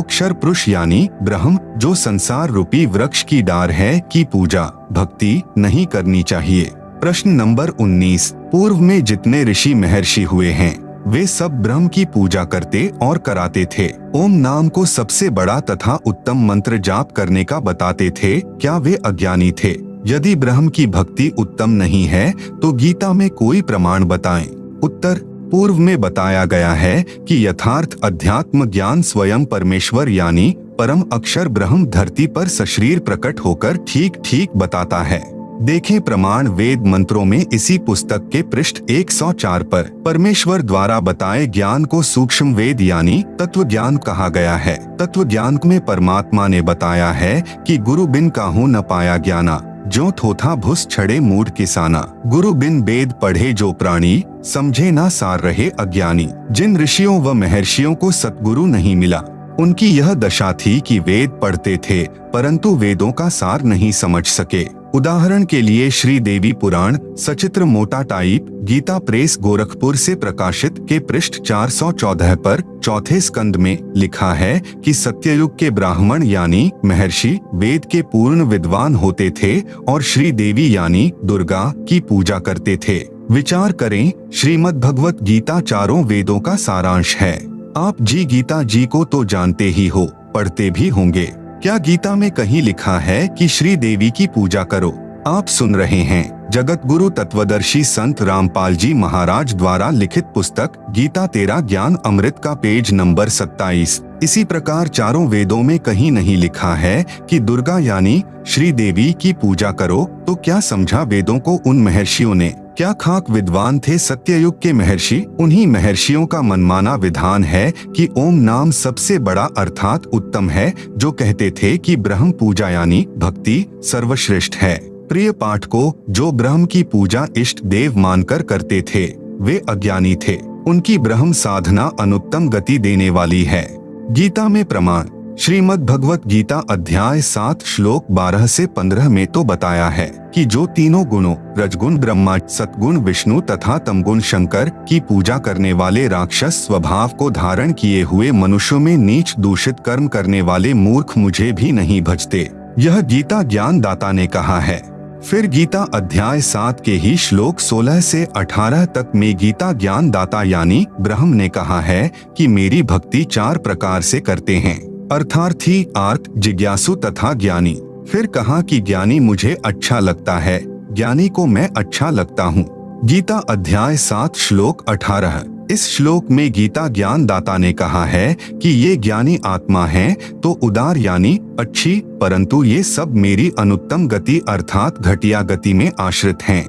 अक्षर पुरुष यानी ब्रह्म जो संसार रूपी वृक्ष की डार है की पूजा भक्ति नहीं करनी चाहिए। प्रश्न नंबर 19, पूर्व में जितने ऋषि महर्षि हुए हैं, वे सब ब्रह्म की पूजा करते और कराते थे। ओम नाम को सबसे बड़ा तथा उत्तम मंत्र जाप करने का बताते थे। क्या वे अज्ञानी थे? यदि ब्रह्म की भक्ति उत्तम नहीं है तो गीता में कोई प्रमाण बताएं। उत्तर, पूर्व में बताया गया है कि यथार्थ अध्यात्म ज्ञान स्वयं परमेश्वर यानी परम अक्षर ब्रह्म धरती पर सशरीर प्रकट होकर ठीक ठीक बताता है। देखें प्रमाण वेद मंत्रों में इसी पुस्तक के पृष्ठ 104 पर परमेश्वर द्वारा बताए ज्ञान को सूक्ष्म वेद यानी तत्व ज्ञान कहा गया है। तत्व ज्ञान में परमात्मा ने बताया है कि गुरु बिन काहू न पाया ज्ञाना, जो थोथा भुस छड़े मूढ़ किसाना। गुरु बिन वेद पढ़े जो प्राणी, समझे ना सार रहे अज्ञानी। जिन ऋषियों व महर्षियों को सतगुरु नहीं मिला, उनकी यह दशा थी कि वेद पढ़ते थे परंतु वेदों का सार नहीं समझ सके। उदाहरण के लिए श्री देवी पुराण सचित्र मोटा टाइप गीता प्रेस गोरखपुर से प्रकाशित के पृष्ठ 414 पर चौथे स्कंद में लिखा है कि सत्ययुग के ब्राह्मण यानी महर्षि वेद के पूर्ण विद्वान होते थे और श्री देवी यानी दुर्गा की पूजा करते थे। विचार करें, श्रीमद् भगवत गीता चारों वेदों का सारांश है। आप जी गीता जी को तो जानते ही हो, पढ़ते भी होंगे। क्या गीता में कहीं लिखा है कि श्री देवी की पूजा करो? आप सुन रहे हैं जगत गुरु तत्वदर्शी संत रामपाल जी महाराज द्वारा लिखित पुस्तक गीता तेरा ज्ञान अमृत का पेज नंबर 27। इसी प्रकार चारों वेदों में कहीं नहीं लिखा है कि दुर्गा यानी श्री देवी की पूजा करो। तो क्या समझा वेदों को उन महर्षियों ने? क्या खाक विद्वान थे सत्ययुग के महर्षि? उन्हीं महर्षियों का मनमाना विधान है कि ओम नाम सबसे बड़ा अर्थात उत्तम है, जो कहते थे कि ब्रह्म पूजा यानी भक्ति सर्वश्रेष्ठ है। प्रिय पाठ को जो ब्रह्म की पूजा इष्ट देव मानकर करते थे, वे अज्ञानी थे। उनकी ब्रह्म साधना अनुत्तम गति देने वाली है। गीता में प्रमाण श्रीमद् भगवत गीता अध्याय 7 श्लोक 12 से 15 में तो बताया है कि जो तीनों गुणों रजगुण ब्रह्मा, सतगुण विष्णु तथा तमगुण शंकर की पूजा करने वाले राक्षस स्वभाव को धारण किए हुए मनुष्यों में नीच दूषित कर्म करने वाले मूर्ख मुझे भी नहीं भजते। यह गीता ज्ञान दाता ने कहा है। फिर गीता अध्याय 7 के ही श्लोक 16 से 18 तक में गीता ज्ञान दाता यानी ब्रह्म ने कहा है कि मेरी भक्ति 4 प्रकार से करते हैं, अर्थार्थी, आर्त, जिज्ञासु तथा ज्ञानी। फिर कहा कि ज्ञानी मुझे अच्छा लगता है, ज्ञानी को मैं अच्छा लगता हूँ। गीता अध्याय 7 श्लोक 18। इस श्लोक में गीता ज्ञान दाता ने कहा है कि ये ज्ञानी आत्मा हैं तो उदार यानी अच्छी, परंतु ये सब मेरी अनुत्तम गति अर्थात घटिया गति में आश्रित हैं।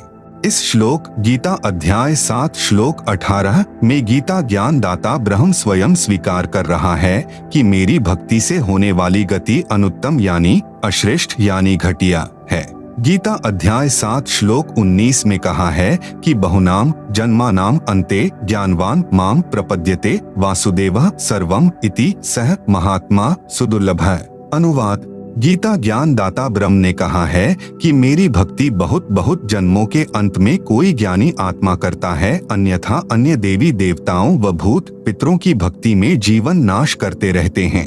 इस श्लोक गीता अध्याय 7 श्लोक 18 में गीता ज्ञान दाता ब्रह्म स्वयं स्वीकार कर रहा है कि मेरी भक्ति से होने वाली गति अनुत्तम यानी अश्रेष्ठ यानी घटिया है। गीता अध्याय 7 श्लोक 19 में कहा है कि बहुनाम जन्मानाम अन्ते ज्ञानवान माम प्रपद्यते वासुदेवः सर्वम इति सह महात्मा सुदुर्लभः। अनुवाद। गीता ज्ञान दाता ब्रह्म ने कहा है कि मेरी भक्ति बहुत बहुत जन्मों के अंत में कोई ज्ञानी आत्मा करता है, अन्यथा अन्य देवी देवताओं व भूत पितरों की भक्ति में जीवन नाश करते रहते हैं।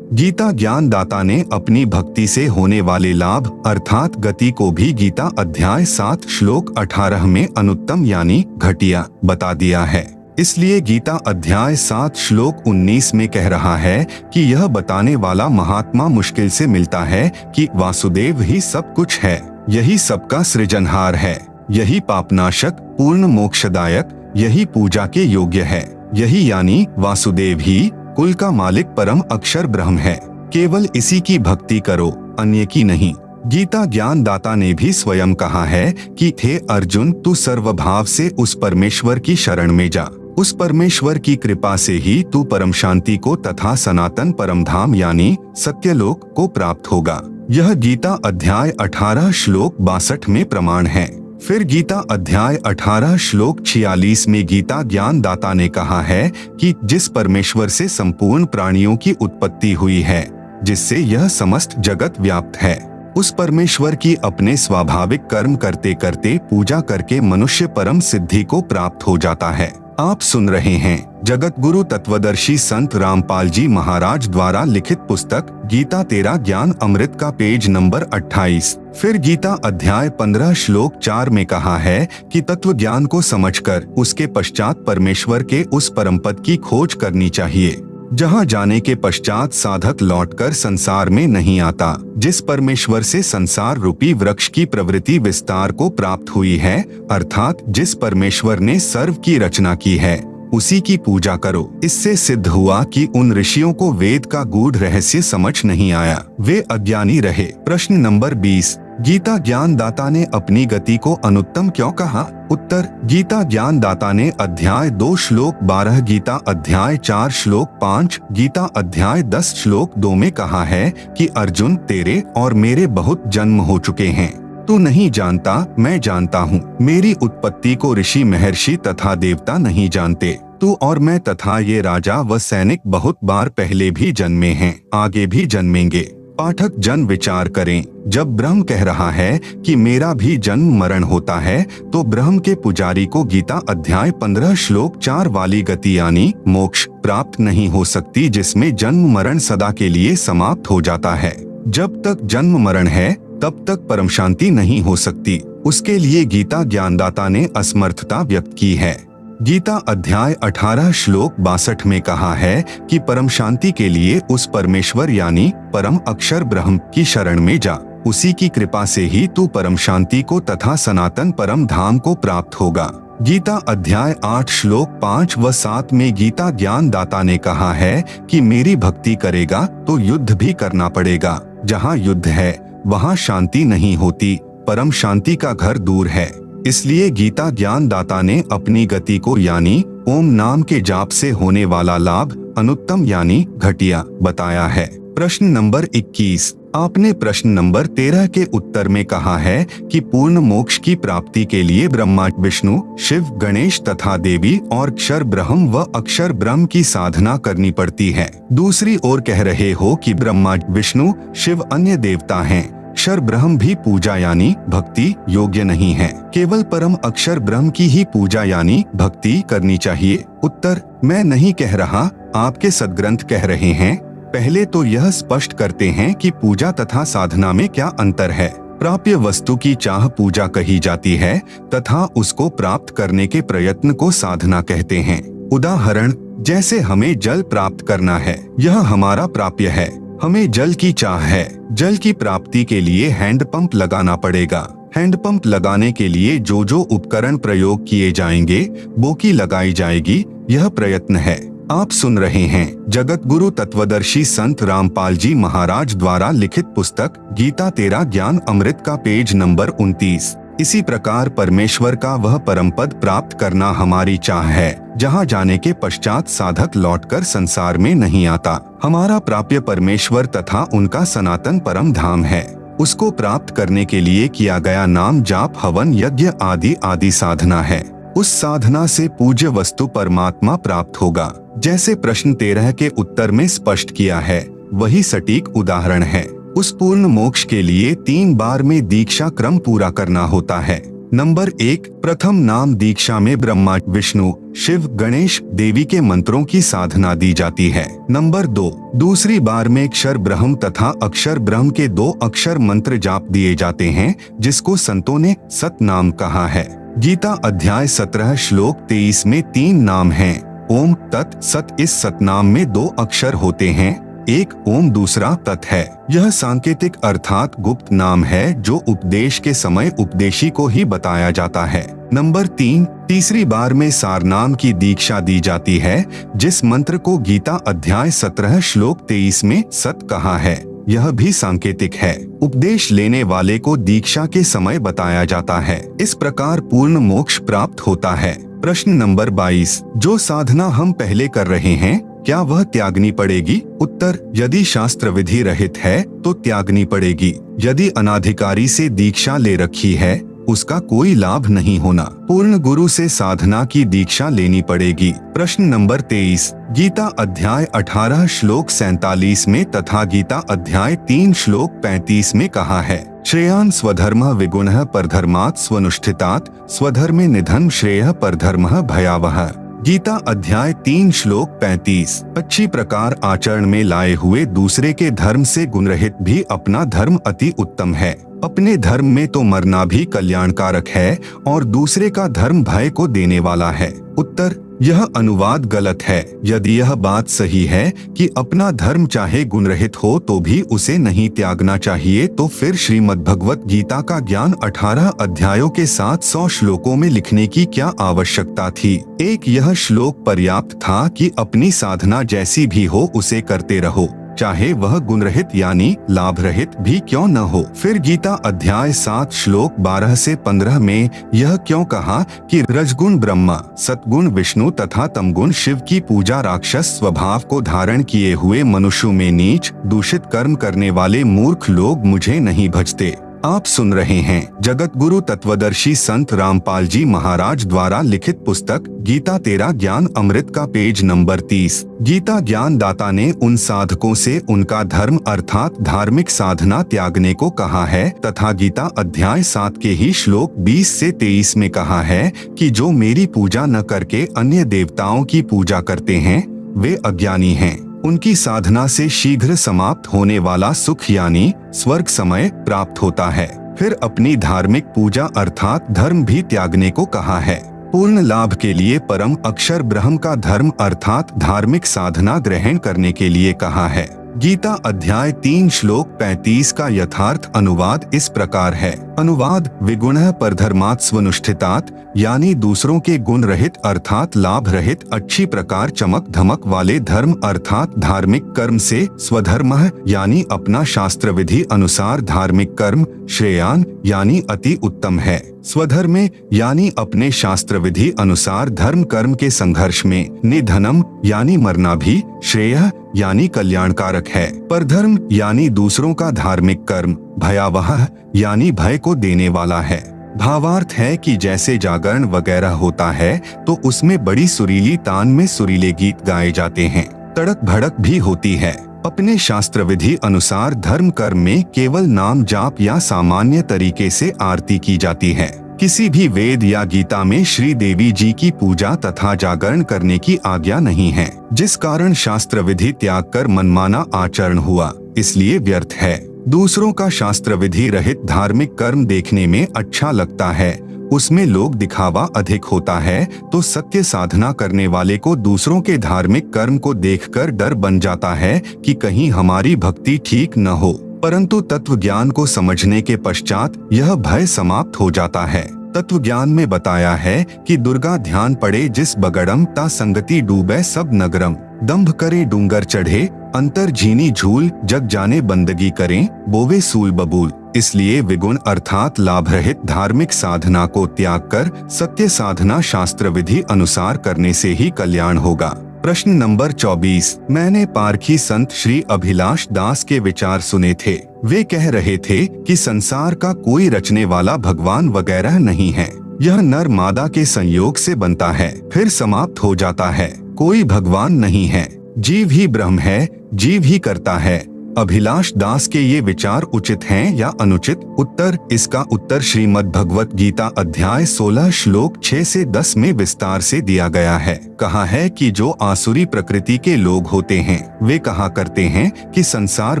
गीता ज्ञान दाता ने अपनी भक्ति से होने वाले लाभ अर्थात गति को भी गीता अध्याय 7 श्लोक 18 में अनुत्तम यानी घटिया बता दिया है। इसलिए गीता अध्याय 7 श्लोक 19 में कह रहा है कि यह बताने वाला महात्मा मुश्किल से मिलता है कि वासुदेव ही सब कुछ है, यही सबका सृजनहार है, यही पापनाशक पूर्ण मोक्षदायक, यही पूजा के योग्य है, यही यानी वासुदेव ही कुल का मालिक परम अक्षर ब्रह्म है। केवल इसी की भक्ति करो, अन्य की नहीं। गीता ज्ञान दाता ने भी स्वयं कहा है कि हे अर्जुन, तू सर्वभाव से उस परमेश्वर की शरण में जा। उस परमेश्वर की कृपा से ही तू परम शांति को तथा सनातन परम धाम यानी सत्यलोक को प्राप्त होगा। यह गीता अध्याय 18 श्लोक 62 में प्रमाण है। फिर गीता अध्याय 18 श्लोक 46 में गीता ज्ञान दाता ने कहा है कि जिस परमेश्वर से संपूर्ण प्राणियों की उत्पत्ति हुई है, जिससे यह समस्त जगत व्याप्त है, उस परमेश्वर की अपने स्वाभाविक कर्म करते करते पूजा करके मनुष्य परम सिद्धि को प्राप्त हो जाता है। आप सुन रहे हैं जगत गुरु तत्वदर्शी संत रामपाल जी महाराज द्वारा लिखित पुस्तक गीता तेरा ज्ञान अमृत का पेज नंबर 28। फिर गीता अध्याय 15 श्लोक 4 में कहा है कि तत्व ज्ञान को समझकर उसके पश्चात परमेश्वर के उस परम पद की खोज करनी चाहिए, जहाँ जाने के पश्चात साधक लौटकर संसार में नहीं आता। जिस परमेश्वर से संसार रूपी वृक्ष की प्रवृत्ति विस्तार को प्राप्त हुई है, अर्थात जिस परमेश्वर ने सर्व की रचना की है, उसी की पूजा करो। इससे सिद्ध हुआ कि उन ऋषियों को वेद का गूढ़ रहस्य समझ नहीं आया, वे अज्ञानी रहे। प्रश्न नंबर 20, गीता ज्ञान दाता ने अपनी गति को अनुत्तम क्यों कहा? उत्तर, गीता ज्ञान दाता ने अध्याय 2 श्लोक 12, गीता अध्याय 4 श्लोक 5, गीता अध्याय 10 श्लोक 2 में कहा है कि अर्जुन, तेरे और मेरे बहुत जन्म हो चुके हैं, तू नहीं जानता, मैं जानता हूँ। मेरी उत्पत्ति को ऋषि महर्षि तथा देवता नहीं जानते। तू और मैं तथा ये राजा व सैनिक बहुत बार पहले भी जन्मे हैं, आगे भी जन्मेंगे। पाठक जन विचार करें, जब ब्रह्म कह रहा है कि मेरा भी जन्म मरण होता है, तो ब्रह्म के पुजारी को गीता अध्याय 15 श्लोक 4 वाली गति यानी मोक्ष प्राप्त नहीं हो सकती, जिसमें जन्म मरण सदा के लिए समाप्त हो जाता है। जब तक जन्म मरण है तब तक परम शांति नहीं हो सकती। उसके लिए गीता ज्ञानदाता ने असमर्थता व्यक्त की है। गीता अध्याय 18 श्लोक 62 में कहा है कि परम शांति के लिए उस परमेश्वर यानी परम अक्षर ब्रह्म की शरण में जा, उसी की कृपा से ही तू परम शांति को तथा सनातन परम धाम को प्राप्त होगा। गीता अध्याय 8 श्लोक 5 व 7 में गीता ज्ञान दाता ने कहा है कि मेरी भक्ति करेगा तो युद्ध भी करना पड़ेगा। जहाँ युद्ध है वहाँ शांति नहीं होती, परम शांति का घर दूर है। इसलिए गीता ज्ञान दाता ने अपनी गति को यानी ओम नाम के जाप से होने वाला लाभ अनुत्तम यानी घटिया बताया है। प्रश्न नंबर 21, आपने प्रश्न नंबर 13 के उत्तर में कहा है कि पूर्ण मोक्ष की प्राप्ति के लिए ब्रह्मा विष्णु शिव गणेश तथा देवी और क्षर ब्रह्म व अक्षर ब्रह्म की साधना करनी पड़ती है। दूसरी ओर कह रहे हो कि ब्रह्मा विष्णु शिव अन्य देवता हैं, अक्षर ब्रह्म भी पूजा यानी भक्ति योग्य नहीं है, केवल परम अक्षर ब्रह्म की ही पूजा यानी भक्ति करनी चाहिए। उत्तर, मैं नहीं कह रहा, आपके सद्ग्रंथ कह रहे हैं। पहले तो यह स्पष्ट करते हैं कि पूजा तथा साधना में क्या अंतर है। प्राप्य वस्तु की चाह पूजा कही जाती है तथा उसको प्राप्त करने के प्रयत्न को साधना कहते हैं। उदाहरण, जैसे हमें जल प्राप्त करना है, यह हमारा प्राप्य है। हमें जल की चाह है, जल की प्राप्ति के लिए हैंडपंप लगाना पड़ेगा। हैंडपंप लगाने के लिए जो जो उपकरण प्रयोग किए जाएंगे, बोकी लगाई जाएगी, यह प्रयत्न है। आप सुन रहे हैं जगत गुरु तत्वदर्शी संत रामपाल जी महाराज द्वारा लिखित पुस्तक गीता तेरा ज्ञान अमृत का पेज नंबर 29। इसी प्रकार परमेश्वर का वह परम पद प्राप्त करना हमारी चाह है, जहाँ जाने के पश्चात साधक लौटकर संसार में नहीं आता। हमारा प्राप्य परमेश्वर तथा उनका सनातन परम धाम है। उसको प्राप्त करने के लिए किया गया नाम जाप हवन यज्ञ आदि आदि साधना है। उस साधना से पूज्य वस्तु परमात्मा प्राप्त होगा। जैसे प्रश्न 13 के उत्तर में स्पष्ट किया है, वही सटीक उदाहरण है। उस पूर्ण मोक्ष के लिए 3 बार में दीक्षा क्रम पूरा करना होता है। नंबर 1, प्रथम नाम दीक्षा में ब्रह्मा विष्णु शिव गणेश देवी के मंत्रों की साधना दी जाती है। नंबर 2, दूसरी बार में अक्षर ब्रह्म तथा अक्षर ब्रह्म के 2 अक्षर मंत्र जाप दिए जाते हैं, जिसको संतों ने सत नाम कहा है। गीता अध्याय 17 श्लोक 23 में 3 नाम हैं, ओम तत् सत। इस सतनाम में 2 अक्षर होते हैं, एक ओम दूसरा तत् है। यह सांकेतिक अर्थात गुप्त नाम है, जो उपदेश के समय उपदेशी को ही बताया जाता है। नंबर 3, तीसरी बार में सार नाम की दीक्षा दी जाती है, जिस मंत्र को गीता अध्याय 17 श्लोक 23 में सत कहा है। यह भी सांकेतिक है, उपदेश लेने वाले को दीक्षा के समय बताया जाता है। इस प्रकार पूर्ण मोक्ष प्राप्त होता है। प्रश्न नंबर 22, जो साधना हम पहले कर रहे हैं, क्या वह त्यागनी पड़ेगी? उत्तर, यदि शास्त्र विधि रहित है तो त्यागनी पड़ेगी। यदि अनाधिकारी से दीक्षा ले रखी है, उसका कोई लाभ नहीं होना। पूर्ण गुरु से साधना की दीक्षा लेनी पड़ेगी। प्रश्न नंबर 23, गीता अध्याय 18 श्लोक 47 में तथा गीता अध्याय 3 श्लोक 35 में कहा है, श्रेयान् स्वधर्मः विगुणः परधर्मात् स्वनुष्ठितात् स्वधर्मे निधनं श्रेयः परधर्मः भयावहः। गीता अध्याय 3 श्लोक 35। अच्छी प्रकार आचरण में लाए हुए दूसरे के धर्म से गुणरहित भी अपना धर्म अति उत्तम है। अपने धर्म में तो मरना भी कल्याणकारक है और दूसरे का धर्म भय को देने वाला है। उत्तर, यह अनुवाद गलत है। यदि यह बात सही है कि अपना धर्म चाहे गुणरहित हो तो भी उसे नहीं त्यागना चाहिए, तो फिर श्रीमद् भगवत गीता का ज्ञान 18 अध्यायों के साथ 100 श्लोकों में लिखने की क्या आवश्यकता थी? एक यह श्लोक पर्याप्त था कि अपनी साधना जैसी भी हो उसे करते रहो, चाहे वह गुणरहित यानी लाभ रहित भी क्यों न हो। फिर गीता अध्याय 7 श्लोक 12 से 15 में यह क्यों कहा कि रजगुण ब्रह्मा, सतगुण विष्णु तथा तमगुण शिव की पूजा राक्षस स्वभाव को धारण किए हुए मनुष्यों में नीच दूषित कर्म करने वाले मूर्ख लोग मुझे नहीं भजते। आप सुन रहे हैं जगत गुरु तत्वदर्शी संत रामपाल जी महाराज द्वारा लिखित पुस्तक गीता तेरा ज्ञान अमृत का पेज नंबर 30। गीता ज्ञान दाता ने उन साधकों से उनका धर्म अर्थात धार्मिक साधना त्यागने को कहा है तथा गीता अध्याय 7 के ही श्लोक 20 से 23 में कहा है कि जो मेरी पूजा न करके अन्य देवताओं की पूजा करते हैं, वे अज्ञानी हैं। उनकी साधना से शीघ्र समाप्त होने वाला सुख यानी स्वर्ग समय प्राप्त होता है। फिर अपनी धार्मिक पूजा अर्थात धर्म भी त्यागने को कहा है। पूर्ण लाभ के लिए परम अक्षर ब्रह्म का धर्म अर्थात धार्मिक साधना ग्रहण करने के लिए कहा है। गीता अध्याय 3 श्लोक 35 का यथार्थ अनुवाद इस प्रकार है। अनुवाद, विगुणः परधर्मात् स्वनुष्ठितात्, यानी दूसरों के गुण रहित अर्थात लाभ रहित अच्छी प्रकार चमक धमक वाले धर्म अर्थात धार्मिक कर्म से, स्वधर्मः यानी अपना शास्त्र विधि अनुसार धार्मिक कर्म, श्रेयान यानी अति उत्तम है, स्वधर्मे यानी अपने शास्त्र विधि अनुसार धर्म कर्म के संघर्ष में, निधनम यानी मरना भी, श्रेयः यानी कल्याणकारक है, परधर्म यानी दूसरों का धार्मिक कर्म, भयावह यानी भय को देने वाला है। भावार्थ है कि जैसे जागरण वगैरह होता है तो उसमें बड़ी सुरीली तान में सुरीले गीत गाए जाते हैं, तड़क भड़क भी होती है। अपने शास्त्र विधि अनुसार धर्म कर्म में केवल नाम जाप या सामान्य तरीके से आरती की जाती है। किसी भी वेद या गीता में श्री देवी जी की पूजा तथा जागरण करने की आज्ञा नहीं है, जिस कारण शास्त्र विधि त्याग कर मनमाना आचरण हुआ, इसलिए व्यर्थ है। दूसरों का शास्त्र विधि रहित धार्मिक कर्म देखने में अच्छा लगता है, उसमें लोग दिखावा अधिक होता है, तो सत्य साधना करने वाले को दूसरों के धार्मिक कर्म को देखकर डर बन जाता है कि कहीं हमारी भक्ति ठीक न हो, परंतु तत्व ज्ञान को समझने के पश्चात यह भय समाप्त हो जाता है। तत्व ज्ञान में बताया है कि दुर्गा ध्यान पड़े जिस बगड़म ता संगति डूबे सब नगरम, दंभ करे डूंगर चढ़े अंतर झीनी झूल, जग जाने बंदगी करें बोवे सूल बबूल। इसलिए विगुण अर्थात लाभ रहित धार्मिक साधना को त्याग कर सत्य साधना शास्त्र विधि अनुसार करने से ही कल्याण होगा। प्रश्न नंबर 24, मैंने पारखी संत श्री अभिलाष दास के विचार सुने थे। वे कह रहे थे कि संसार का कोई रचने वाला भगवान वगैरह नहीं है, यह नर मादा के संयोग से बनता है फिर समाप्त हो जाता है, कोई भगवान नहीं है, जीव ही ब्रह्म है, जीव ही करता है। अभिलाष दास के ये विचार उचित हैं या अनुचित? उत्तर, इसका उत्तर श्रीमद् भगवत गीता अध्याय 16 श्लोक 6 से 10 में विस्तार से दिया गया है। कहा है कि जो आसुरी प्रकृति के लोग होते हैं वे कहा करते हैं कि संसार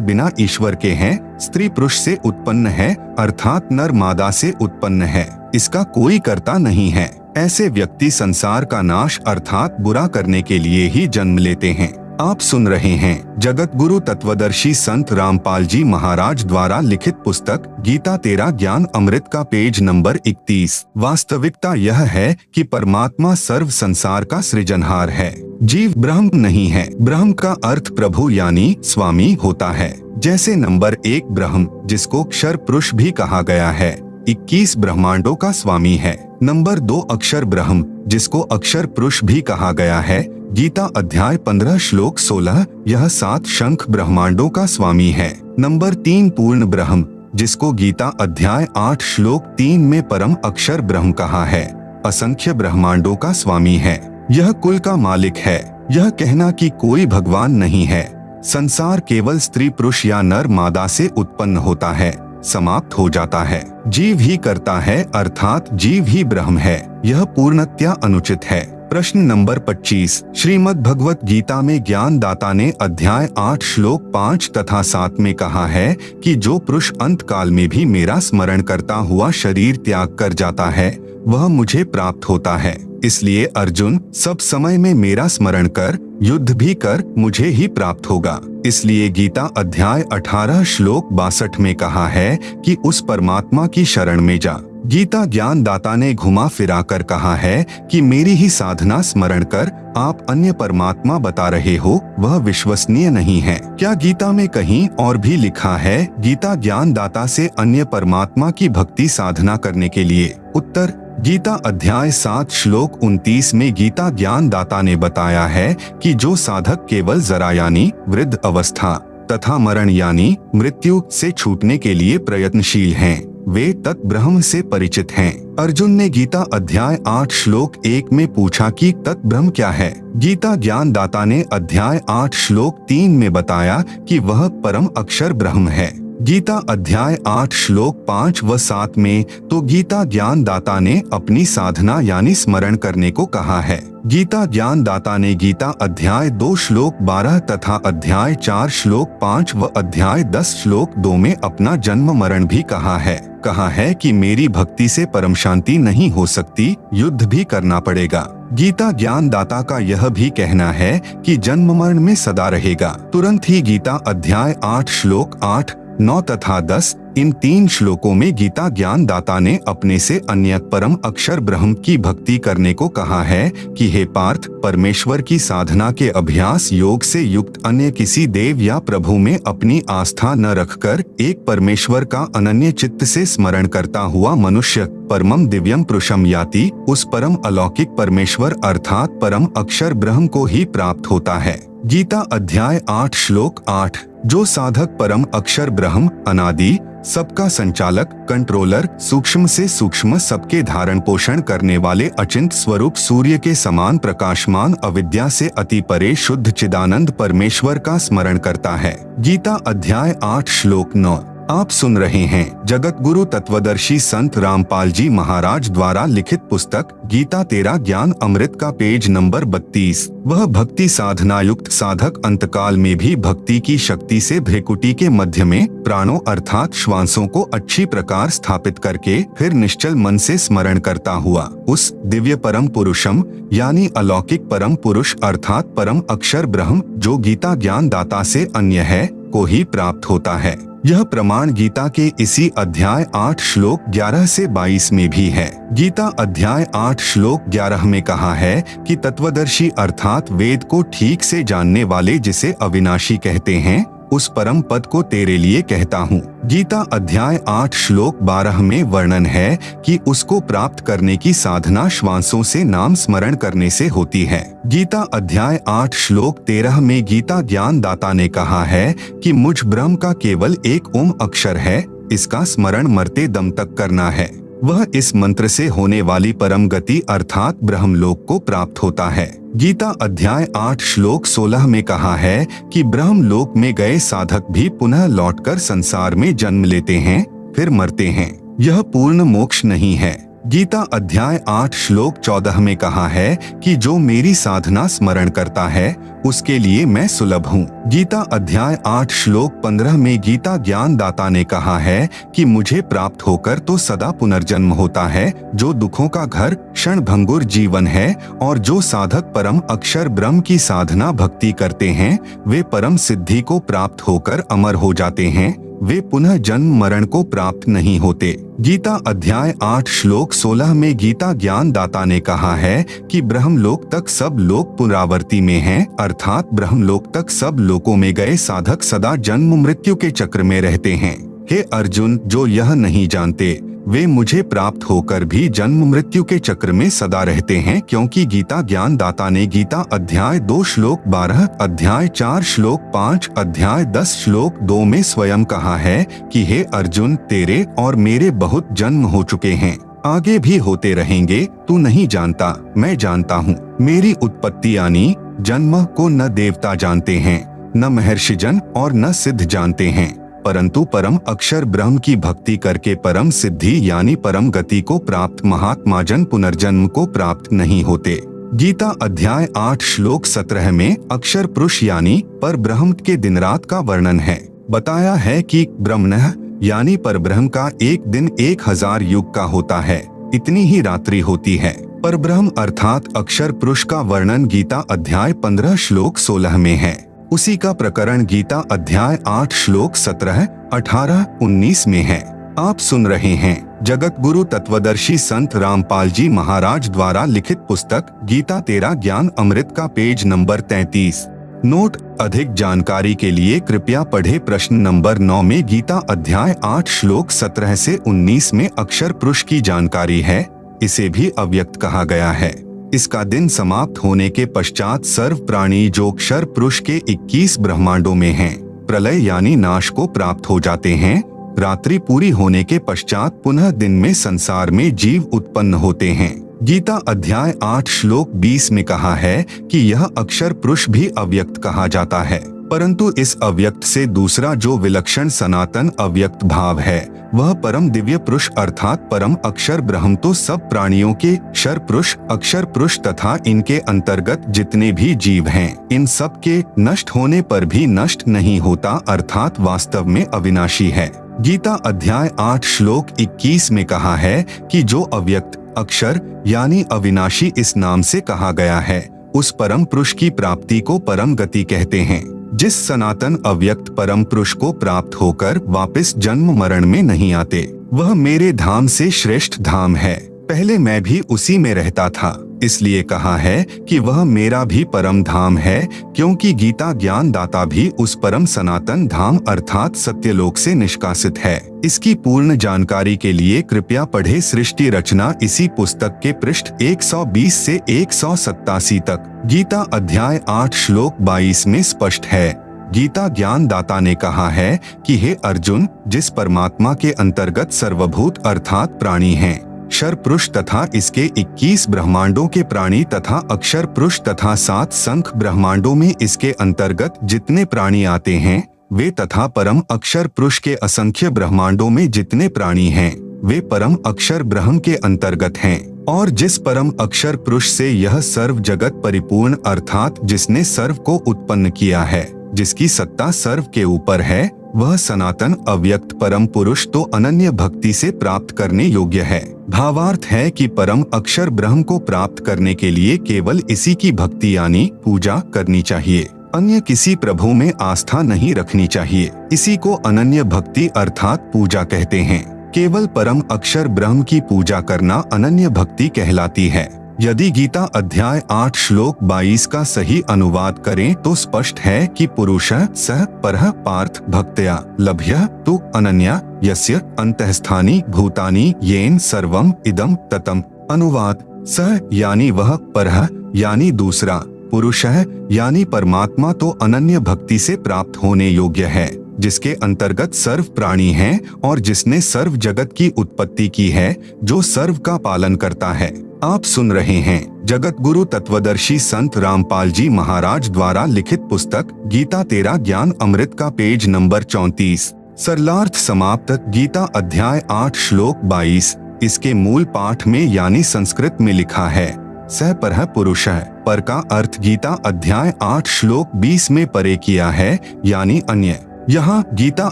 बिना ईश्वर के है, स्त्री पुरुष से उत्पन्न है अर्थात नर मादा से उत्पन्न है, इसका कोई कर्ता नहीं है। ऐसे व्यक्ति संसार का नाश अर्थात बुरा करने के लिए ही जन्म लेते हैं। आप सुन रहे हैं जगत गुरु तत्वदर्शी संत रामपाल जी महाराज द्वारा लिखित पुस्तक गीता तेरा ज्ञान अमृत का पेज नंबर 31। वास्तविकता यह है कि परमात्मा सर्व संसार का सृजनहार है, जीव ब्रह्म नहीं है। ब्रह्म का अर्थ प्रभु यानी स्वामी होता है। जैसे नंबर 1 ब्रह्म जिसको अक्षर पुरुष भी कहा गया है 21 ब्रह्मांडों का स्वामी है। नंबर 2 अक्षर ब्रह्म जिसको अक्षर पुरुष भी कहा गया है, गीता अध्याय 15 श्लोक 16, यह 7 शंख ब्रह्मांडों का स्वामी है। नंबर 3 पूर्ण ब्रह्म जिसको गीता अध्याय 8 श्लोक 3 में परम अक्षर ब्रह्म कहा है, असंख्य ब्रह्मांडों का स्वामी है, यह कुल का मालिक है। यह कहना कि कोई भगवान नहीं है, संसार केवल स्त्री पुरुष या नर मादा से उत्पन्न होता है, समाप्त हो जाता है, जीव ही करता है अर्थात जीव ही ब्रह्म है, यह पूर्णतया अनुचित है। प्रश्न नंबर 25, श्रीमद् भगवत गीता में ज्ञान दाता ने अध्याय 8 श्लोक 5 तथा 7 में कहा है कि जो पुरुष अंत काल में भी मेरा स्मरण करता हुआ शरीर त्याग कर जाता है वह मुझे प्राप्त होता है। इसलिए अर्जुन सब समय में मेरा स्मरण कर, युद्ध भी कर, मुझे ही प्राप्त होगा। इसलिए गीता अध्याय 18 श्लोक 62 में कहा है कि उस परमात्मा की शरण में जा। गीता ज्ञान दाता ने घुमा फिरा कर कहा है कि मेरी ही साधना स्मरण कर आप अन्य परमात्मा बता रहे हो, वह विश्वसनीय नहीं है। क्या गीता में कहीं और भी लिखा है गीता ज्ञान दाता से अन्य परमात्मा की भक्ति साधना करने के लिए? उत्तर, गीता अध्याय 7 श्लोक 29 में गीता ज्ञान दाता ने बताया है कि जो साधक केवल जरा यानी वृद्ध अवस्था तथा मरण यानी मृत्यु से छूटने के लिए प्रयत्नशील हैं, वे तत्ब्रह्म से परिचित हैं। अर्जुन ने गीता अध्याय 8 श्लोक 1 में पूछा कि तत्ब्रह्म क्या है? गीता ज्ञान दाता ने अध्याय 8 श्लोक 3 में बताया कि वह परम अक्षर ब्रह्म है। गीता अध्याय 8 श्लोक 5 व 7 में तो गीता ज्ञान दाता ने अपनी साधना यानी स्मरण करने को कहा है। गीता ज्ञान दाता ने गीता अध्याय 2 श्लोक 12 तथा अध्याय 4 श्लोक 5 व अध्याय 10 श्लोक 2 में अपना जन्म मरण भी कहा है कि मेरी भक्ति से परम शांति नहीं हो सकती, युद्ध भी करना पड़ेगा। गीता ज्ञान दाता का यह भी कहना है कि जन्म मरण में सदा रहेगा। तुरंत ही गीता अध्याय 8 श्लोक 8, 9 तथा 10 इन 3 श्लोकों में गीता ज्ञान दाता ने अपने से अन्य परम अक्षर ब्रह्म की भक्ति करने को कहा है कि हे पार्थ, परमेश्वर की साधना के अभ्यास योग से युक्त अन्य किसी देव या प्रभु में अपनी आस्था न रखकर एक परमेश्वर का अनन्य चित्त से स्मरण करता हुआ मनुष्य परमम दिव्यम पुरुषम याति, उस परम अलौकिक परमेश्वर अर्थात परम अक्षर ब्रह्म को ही प्राप्त होता है। गीता अध्याय 8 श्लोक 8, जो साधक परम अक्षर ब्रह्म अनादि सबका संचालक कंट्रोलर सूक्ष्म से सूक्ष्म सबके धारण पोषण करने वाले अचिंत स्वरूप सूर्य के समान प्रकाशमान अविद्या से अति परे शुद्ध चिदानंद परमेश्वर का स्मरण करता है। गीता अध्याय 8 श्लोक 9। आप सुन रहे हैं जगत गुरु तत्वदर्शी संत रामपाल जी महाराज द्वारा लिखित पुस्तक गीता तेरा ज्ञान अमृत का पेज नंबर 32। वह भक्ति साधना युक्त साधक अंतकाल में भी भक्ति की शक्ति से भ्रेकुटी के मध्य में प्राणों अर्थात श्वासों को अच्छी प्रकार स्थापित करके फिर निश्चल मन से स्मरण करता हुआ उस दिव्य परम पुरुषम यानी अलौकिक परम पुरुष अर्थात परम अक्षर ब्रह्म जो गीता ज्ञान दाता से अन्य है को ही प्राप्त होता है। यह प्रमाण गीता के इसी अध्याय 8 श्लोक 11 से 22 में भी है। गीता अध्याय 8 श्लोक 11 में कहा है कि तत्वदर्शी अर्थात वेद को ठीक से जानने वाले, जिसे अविनाशी कहते हैं, उस परम पद को तेरे लिए कहता हूँ। गीता अध्याय 8 श्लोक 12 में वर्णन है कि उसको प्राप्त करने की साधना श्वासों से नाम स्मरण करने से होती है। गीता अध्याय 8 श्लोक 13 में गीता ज्ञान दाता ने कहा है कि मुझ ब्रह्म का केवल एक ओम अक्षर है, इसका स्मरण मरते दम तक करना है। वह इस मंत्र से होने वाली परम गति अर्थात ब्रह्मलोक को प्राप्त होता है। गीता अध्याय 8 श्लोक 16 में कहा है कि ब्रह्मलोक में गए साधक भी पुनः लौटकर संसार में जन्म लेते हैं, फिर मरते हैं। यह पूर्ण मोक्ष नहीं है। गीता अध्याय 8 श्लोक 14 में कहा है कि जो मेरी साधना स्मरण करता है उसके लिए मैं सुलभ हूँ। गीता अध्याय 8 श्लोक 15 में गीता ज्ञान दाता ने कहा है कि मुझे प्राप्त होकर तो सदा पुनर्जन्म होता है, जो दुखों का घर क्षण भंगुर जीवन है, और जो साधक परम अक्षर ब्रह्म की साधना भक्ति करते हैं वे परम सिद्धि को प्राप्त होकर अमर हो जाते हैं, वे पुनः जन्म मरण को प्राप्त नहीं होते। गीता अध्याय 8 श्लोक 16 में गीता ज्ञान दाता ने कहा है कि ब्रह्मलोक तक सब लोग पुनरावर्ती में हैं, अर्थात ब्रह्मलोक तक सब लोकों में गए साधक सदा जन्म मृत्यु के चक्र में रहते हैं। हे अर्जुन, जो यह नहीं जानते वे मुझे प्राप्त होकर भी जन्म मृत्यु के चक्र में सदा रहते हैं, क्योंकि गीता ज्ञान दाता ने गीता अध्याय 2 श्लोक 12, अध्याय 4 श्लोक 5, अध्याय 10 श्लोक 2 में स्वयं कहा है कि हे अर्जुन, तेरे और मेरे बहुत जन्म हो चुके हैं, आगे भी होते रहेंगे। तू नहीं जानता, मैं जानता हूँ। मेरी उत्पत्ति यानी जन्म को न देवता जानते हैं, न महर्षिजन और न सिद्ध जानते हैं, परंतु परम अक्षर ब्रह्म की भक्ति करके परम सिद्धि यानी परम गति को प्राप्त महात्मा जन पुनर्जन्म को प्राप्त नहीं होते। गीता अध्याय 8 श्लोक 17 में अक्षर पुरुष यानी पर ब्रह्म के दिन रात का वर्णन है। बताया है कि ब्रह्मणः यानी पर ब्रह्म का एक दिन 1000 युग का होता है, इतनी ही रात्रि होती है। पर ब्रह्म अर्थात अक्षर पुरुष का वर्णन गीता अध्याय 15 श्लोक 16 में है। उसी का प्रकरण गीता अध्याय 8 श्लोक 17, 18, 19 में है। आप सुन रहे हैं जगत गुरु तत्वदर्शी संत रामपाल जी महाराज द्वारा लिखित पुस्तक गीता तेरा ज्ञान अमृत का पेज नंबर 33। नोट: अधिक जानकारी के लिए कृपया पढ़े प्रश्न नंबर 9 में गीता अध्याय 8 श्लोक 17 से 19 में अक्षर पुरुष की जानकारी है। इसे भी अव्यक्त कहा गया है। इसका दिन समाप्त होने के पश्चात सर्व प्राणी जो अक्षर पुरुष के 21 ब्रह्मांडों में हैं, प्रलय यानी नाश को प्राप्त हो जाते हैं। रात्रि पूरी होने के पश्चात पुनः दिन में संसार में जीव उत्पन्न होते हैं। गीता अध्याय 8 श्लोक 20 में कहा है कि यह अक्षर पुरुष भी अव्यक्त कहा जाता है, परंतु इस अव्यक्त से दूसरा जो विलक्षण सनातन अव्यक्त भाव है वह परम दिव्य पुरुष अर्थात परम अक्षर ब्रह्म तो सब प्राणियों के क्षर पुरुष, अक्षर पुरुष तथा इनके अंतर्गत जितने भी जीव हैं, इन सब के नष्ट होने पर भी नष्ट नहीं होता, अर्थात वास्तव में अविनाशी है। गीता अध्याय 8 श्लोक 21 में कहा है कि जो अव्यक्त अक्षर यानी अविनाशी इस नाम से कहा गया है, उस परम पुरुष की प्राप्ति को परम गति कहते हैं। जिस सनातन अव्यक्त परम पुरुष को प्राप्त होकर वापस जन्म मरण में नहीं आते, वह मेरे धाम से श्रेष्ठ धाम है। पहले मैं भी उसी में रहता था, इसलिए कहा है कि वह मेरा भी परम धाम है, क्योंकि गीता ज्ञान दाता भी उस परम सनातन धाम अर्थात सत्यलोक से निष्कासित है। इसकी पूर्ण जानकारी के लिए कृपया पढ़े सृष्टि रचना इसी पुस्तक के पृष्ठ 120 से 187 तक। गीता अध्याय 8 श्लोक 22 में स्पष्ट है। गीता ज्ञान दाता ने कहा है कि हे अर्जुन, जिस परमात्मा के अंतर्गत सर्वभूत अर्थात प्राणी हैं, क्षर पुरुष तथा इसके 21 ब्रह्मांडों के प्राणी तथा अक्षर पुरुष तथा 7 संख ब्रह्मांडों में इसके अंतर्गत जितने प्राणी आते हैं वे तथा परम अक्षर पुरुष के असंख्य ब्रह्मांडों में जितने प्राणी हैं वे परम अक्षर ब्रह्म के अंतर्गत हैं। और जिस परम अक्षर पुरुष से यह सर्व जगत परिपूर्ण अर्थात जिसने सर्व को उत्पन्न किया है, जिसकी सत्ता सर्व के ऊपर है, वह सनातन अव्यक्त परम पुरुष तो अनन्य भक्ति से प्राप्त करने योग्य है। भावार्थ है कि परम अक्षर ब्रह्म को प्राप्त करने के लिए केवल इसी की भक्ति यानी पूजा करनी चाहिए। अन्य किसी प्रभु में आस्था नहीं रखनी चाहिए। इसी को अनन्य भक्ति अर्थात पूजा कहते हैं। केवल परम अक्षर ब्रह्म की पूजा करना अनन्य भक्ति कहलाती है। यदि गीता अध्याय 8 श्लोक 22 का सही अनुवाद करें तो स्पष्ट है कि पुरुषः सः परः पार्थ भक्त्या लभ्यः तु अनन्या यस्य अंतःस्थानि भूतानि येन सर्वम इदम ततम। अनुवाद: सः यानी वह, परः यानी दूसरा, पुरुषः यानी परमात्मा तो अनन्य भक्ति से प्राप्त होने योग्य है, जिसके अंतर्गत सर्व प्राणी हैं और जिसने सर्व जगत की उत्पत्ति की है, जो सर्व का पालन करता है। आप सुन रहे हैं जगत गुरु तत्वदर्शी संत रामपाल जी महाराज द्वारा लिखित पुस्तक गीता तेरा ज्ञान अमृत का पेज नंबर 34। सरलार्थ समाप्त। गीता अध्याय 8 श्लोक 22। इसके मूल पाठ में यानी संस्कृत में लिखा है सह परः पुरुषः। पर का अर्थ गीता अध्याय 8 श्लोक 20 में परे किया है, यानी अन्य। यहाँ गीता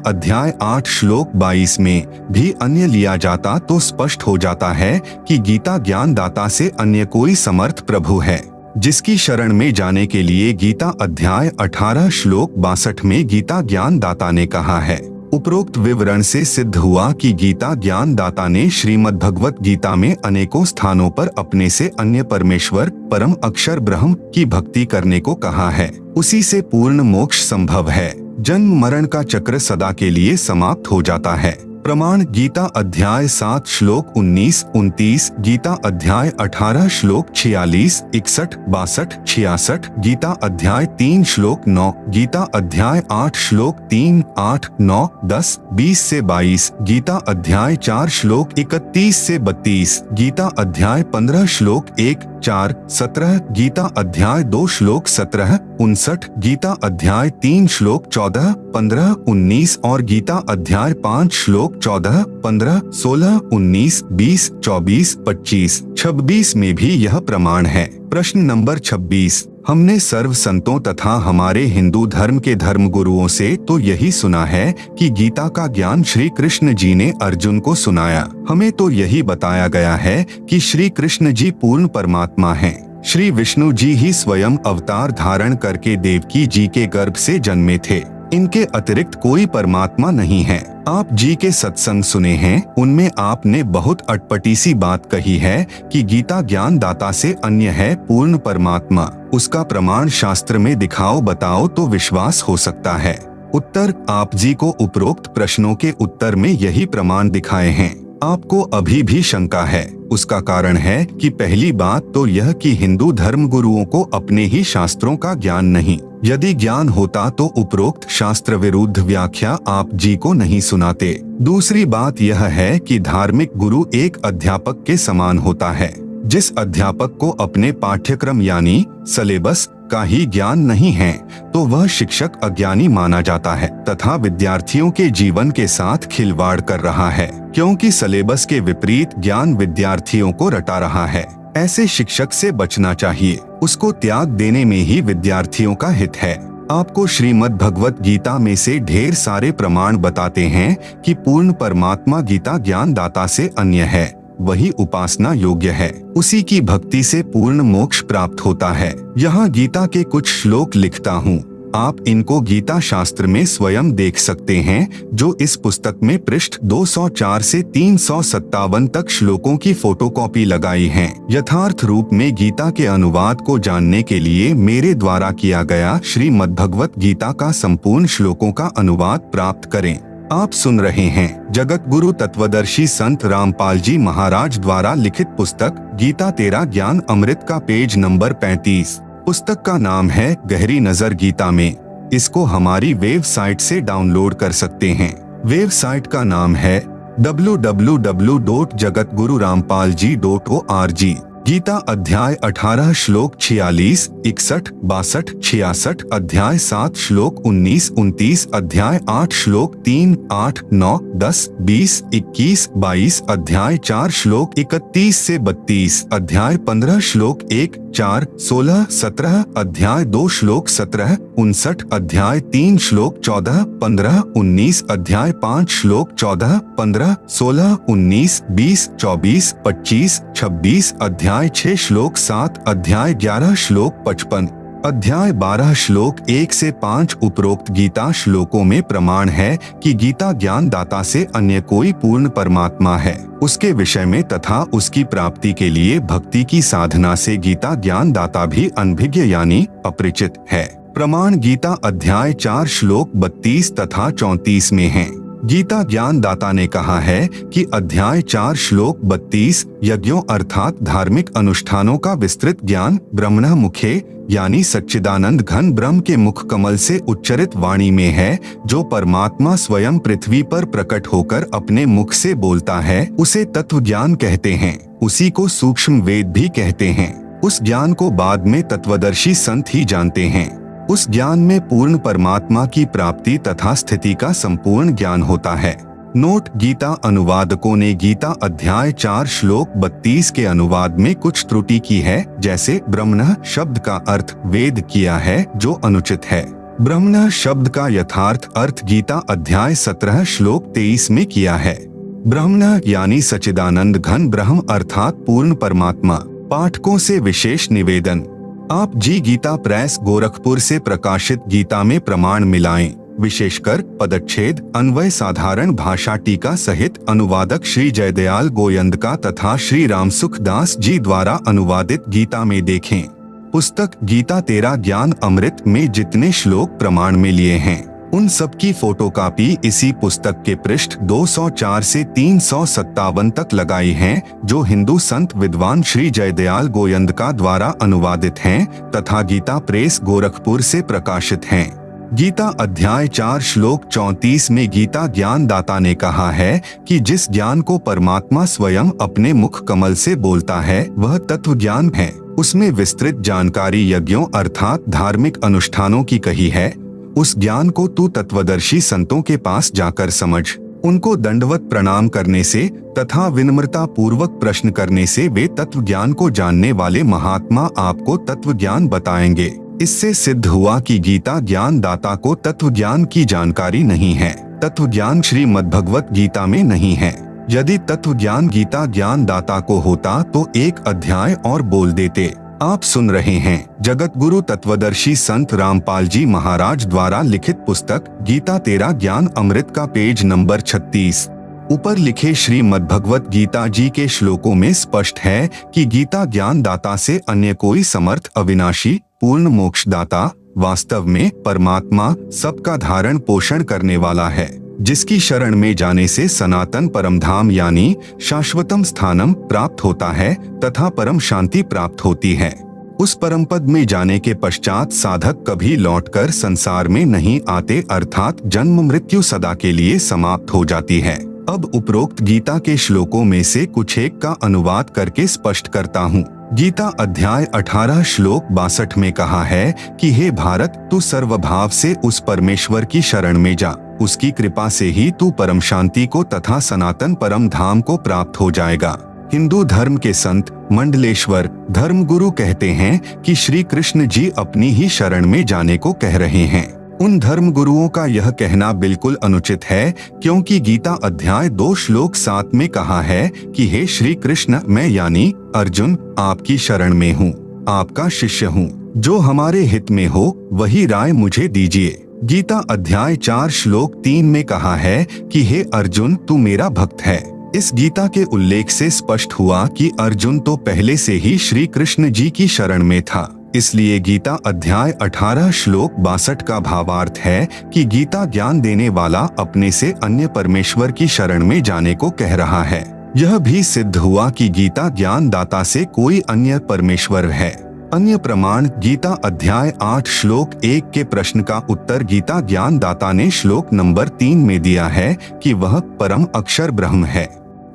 अध्याय 8 श्लोक 22 में भी अन्य लिया जाता तो स्पष्ट हो जाता है कि गीता ज्ञान दाता से अन्य कोई समर्थ प्रभु है, जिसकी शरण में जाने के लिए गीता अध्याय 18 श्लोक 62 में गीता ज्ञान दाता ने कहा है। उपरोक्त विवरण से सिद्ध हुआ कि गीता ज्ञान दाता ने श्रीमद् भगवत गीता में अनेकों स्थानों पर अपने से अन्य परमेश्वर परम अक्षर ब्रह्म की भक्ति करने को कहा है। उसी से पूर्ण मोक्ष संभव है। जन्म मरण का चक्र सदा के लिए समाप्त हो जाता है। प्रमाण: गीता अध्याय 7 श्लोक 19-29, गीता अध्याय 18 श्लोक 46, 61, 62, 66, गीता अध्याय 3 श्लोक 9, गीता अध्याय 8 श्लोक 3, 8, 9, 10, 20 से 22, गीता अध्याय 4 श्लोक 31 से 32, गीता अध्याय 15 श्लोक 1, 4, 17, गीता अध्याय 2 श्लोक 17, 59, गीता अध्याय 3 श्लोक 14, 15, 19 और गीता अध्याय 5 श्लोक 14, 15, 16, 19, 20, 24, 25, 26 में भी यह प्रमाण है। प्रश्न नंबर 26। हमने सर्व संतों तथा हमारे हिंदू धर्म के धर्म गुरुओं से तो यही सुना है कि गीता का ज्ञान श्री कृष्ण जी ने अर्जुन को सुनाया। हमें तो यही बताया गया है कि श्री कृष्ण जी पूर्ण परमात्मा हैं। श्री विष्णु जी ही स्वयं अवतार धारण करके देवकी जी के गर्भ से जन्मे थे। इनके अतिरिक्त कोई परमात्मा नहीं है। आप जी के सत्संग सुने हैं, उनमें आपने बहुत अटपटी सी बात कही है कि गीता ज्ञान दाता से अन्य है पूर्ण परमात्मा। उसका प्रमाण शास्त्र में दिखाओ, बताओ तो विश्वास हो सकता है। उत्तर: आप जी को उपरोक्त प्रश्नों के उत्तर में यही प्रमाण दिखाए हैं। आपको अभी भी शंका है, उसका कारण है कि पहली बात तो यह कि हिंदू धर्म गुरुओं को अपने ही शास्त्रों का ज्ञान नहीं। यदि ज्ञान होता तो उपरोक्त शास्त्र विरुद्ध व्याख्या आप जी को नहीं सुनाते। दूसरी बात यह है कि धार्मिक गुरु एक अध्यापक के समान होता है। जिस अध्यापक को अपने पाठ्यक्रम यानी सिलेबस का ही ज्ञान नहीं है तो वह शिक्षक अज्ञानी माना जाता है तथा विद्यार्थियों के जीवन के साथ खिलवाड़ कर रहा है, क्योंकि सिलेबस के विपरीत ज्ञान विद्यार्थियों को रटा रहा है। ऐसे शिक्षक से बचना चाहिए। उसको त्याग देने में ही विद्यार्थियों का हित है। आपको श्रीमद् भगवत गीता में से ढेर सारे प्रमाण बताते हैं कि पूर्ण परमात्मा गीता ज्ञान दाता से अन्य है, वही उपासना योग्य है। उसी की भक्ति से पूर्ण मोक्ष प्राप्त होता है। यहाँ गीता के कुछ श्लोक लिखता हूँ, आप इनको गीता शास्त्र में स्वयं देख सकते हैं, जो इस पुस्तक में पृष्ठ 204 से 357 तक श्लोकों की फोटोकॉपी लगाई है। यथार्थ रूप में गीता के अनुवाद को जानने के लिए मेरे द्वारा किया गया श्रीमद् भगवत गीता का संपूर्ण श्लोकों का अनुवाद प्राप्त करें। आप सुन रहे हैं जगत गुरु तत्वदर्शी संत रामपाल जी महाराज द्वारा लिखित पुस्तक गीता तेरा ज्ञान अमृत का पेज नंबर 35। पुस्तक का नाम है गहरी नजर गीता में। इसको हमारी वेबसाइट से डाउनलोड कर सकते हैं। वेबसाइट का नाम है www.jagatgururampalji.org। गीता अध्याय 18 श्लोक 46, 61, 62, 66, अध्याय 7 श्लोक 19, 29, अध्याय 8 श्लोक 3, 8, 9, 10, 20, 21, 22, अध्याय 4 श्लोक 31 से 32, अध्याय 15 श्लोक 1, 4, 16, 17, अध्याय 2 श्लोक 17, 59, अध्याय 3 श्लोक 14, 15, 19, अध्याय 5 श्लोक 14, 15, 16, 19, 20, 24, 25, 26, अध्याय 6 श्लोक 7, अध्याय 11 श्लोक 55, अध्याय 12 श्लोक 1 से 5 उपरोक्त गीता श्लोकों में प्रमाण है कि गीता ज्ञान दाता से अन्य कोई पूर्ण परमात्मा है, उसके विषय में तथा उसकी प्राप्ति के लिए भक्ति की साधना से गीता ज्ञान दाता भी अनभिज्ञ यानी अपरिचित है। प्रमाण गीता अध्याय 4 श्लोक 32 तथा 34 में है। गीता ज्ञान दाता ने कहा है कि अध्याय 4 श्लोक 32 यज्ञों अर्थात धार्मिक अनुष्ठानों का विस्तृत ज्ञान ब्रह्मणः मुखे यानी सच्चिदानंद घन ब्रह्म के मुख कमल से उच्चरित वाणी में है, जो परमात्मा स्वयं पृथ्वी पर प्रकट होकर अपने मुख से बोलता है, उसे तत्व ज्ञान कहते हैं। उसी को सूक्ष्म वेद भी कहते हैं। उस ज्ञान को बाद में तत्वदर्शी संत ही जानते हैं। उस ज्ञान में पूर्ण परमात्मा की प्राप्ति तथा स्थिति का संपूर्ण ज्ञान होता है। नोट: गीता अनुवादकों ने गीता अध्याय 4 श्लोक 32 के अनुवाद में कुछ त्रुटि की है, जैसे ब्रह्मणः शब्द का अर्थ वेद किया है, जो अनुचित है। ब्रह्मणः शब्द का यथार्थ अर्थ गीता अध्याय 17 श्लोक 23 में किया है। ब्रह्मणः यानी सच्चिदानंद घन ब्रह्म अर्थात पूर्ण परमात्मा। पाठकों से विशेष निवेदन: आप जी गीता प्रेस गोरखपुर से प्रकाशित गीता में प्रमाण मिलाएं, विशेषकर पदच्छेद अन्वय साधारण भाषा टीका सहित अनुवादक श्री जयदयाल गोयंदका तथा श्री रामसुख दास जी द्वारा अनुवादित गीता में देखें। पुस्तक गीता तेरा ज्ञान अमृत में जितने श्लोक प्रमाण में लिए हैं, उन सब की फोटोकॉपी इसी पुस्तक के पृष्ठ 204 से 357 तक लगाई हैं, जो हिंदू संत विद्वान श्री जयदयाल गोयंदका द्वारा अनुवादित हैं तथा गीता प्रेस गोरखपुर से प्रकाशित हैं। गीता अध्याय 4 श्लोक 34 में गीता ज्ञान दाता ने कहा है कि जिस ज्ञान को परमात्मा स्वयं अपने मुख कमल से बोलता है, वह तत्व ज्ञान है। उसमें विस्तृत जानकारी यज्ञों अर्थात धार्मिक अनुष्ठानों की कही है। उस ज्ञान को तू तत्वदर्शी संतों के पास जाकर समझ। उनको दंडवत प्रणाम करने से तथा विनम्रता पूर्वक प्रश्न करने से वे तत्व ज्ञान को जानने वाले महात्मा आपको तत्व ज्ञान बताएंगे। इससे सिद्ध हुआ कि गीता ज्ञान दाता को तत्व ज्ञान की जानकारी नहीं है। तत्व ज्ञान श्रीमद्भगवत गीता में नहीं है। यदि तत्व ज्ञान गीता ज्ञान दाता को होता तो एक अध्याय और बोल देते। आप सुन रहे हैं जगत गुरु तत्वदर्शी संत रामपाल जी महाराज द्वारा लिखित पुस्तक गीता तेरा ज्ञान अमृत का पेज नंबर 36। ऊपर लिखे श्रीमद्भगवत गीता जी के श्लोकों में स्पष्ट है कि गीता ज्ञान दाता से अन्य कोई समर्थ अविनाशी पूर्ण मोक्षदाता वास्तव में परमात्मा सबका धारण पोषण करने वाला है, जिसकी शरण में जाने से सनातन परमधाम यानी शाश्वतम स्थानम प्राप्त होता है तथा परम शांति प्राप्त होती है। उस परम पद में जाने के पश्चात साधक कभी लौटकर संसार में नहीं आते, अर्थात जन्म मृत्यु सदा के लिए समाप्त हो जाती है। अब उपरोक्त गीता के श्लोकों में से कुछ एक का अनुवाद करके स्पष्ट करता हूँ। गीता अध्याय 18 श्लोक 62 में कहा है कि हे भारत, तू सर्वभाव से उस परमेश्वर की शरण में जा, उसकी कृपा से ही तू परम शांति को तथा सनातन परम धाम को प्राप्त हो जाएगा। हिंदू धर्म के संत मंडलेश्वर धर्मगुरु कहते हैं कि श्री कृष्ण जी अपनी ही शरण में जाने को कह रहे हैं। उन धर्म गुरुओं का यह कहना बिल्कुल अनुचित है, क्योंकि गीता अध्याय 2 श्लोक 7 में कहा है कि हे श्री कृष्ण, मैं यानी अर्जुन आपकी शरण में हूँ, आपका शिष्य हूँ। जो हमारे हित में हो वही राय मुझे दीजिए। गीता अध्याय 4 श्लोक 3 में कहा है कि हे अर्जुन, तू मेरा भक्त है। इस गीता के उल्लेख से स्पष्ट हुआ कि अर्जुन तो पहले से ही श्री कृष्ण जी की शरण में था। इसलिए गीता अध्याय 18 श्लोक 62 का भावार्थ है कि गीता ज्ञान देने वाला अपने से अन्य परमेश्वर की शरण में जाने को कह रहा है। यह भी सिद्ध हुआ कि गीता ज्ञान दाता से कोई अन्य परमेश्वर है। अन्य प्रमाण गीता अध्याय 8 श्लोक 1 के प्रश्न का उत्तर गीता ज्ञान दाता ने श्लोक नंबर 3 में दिया है कि वह परम अक्षर ब्रह्म है।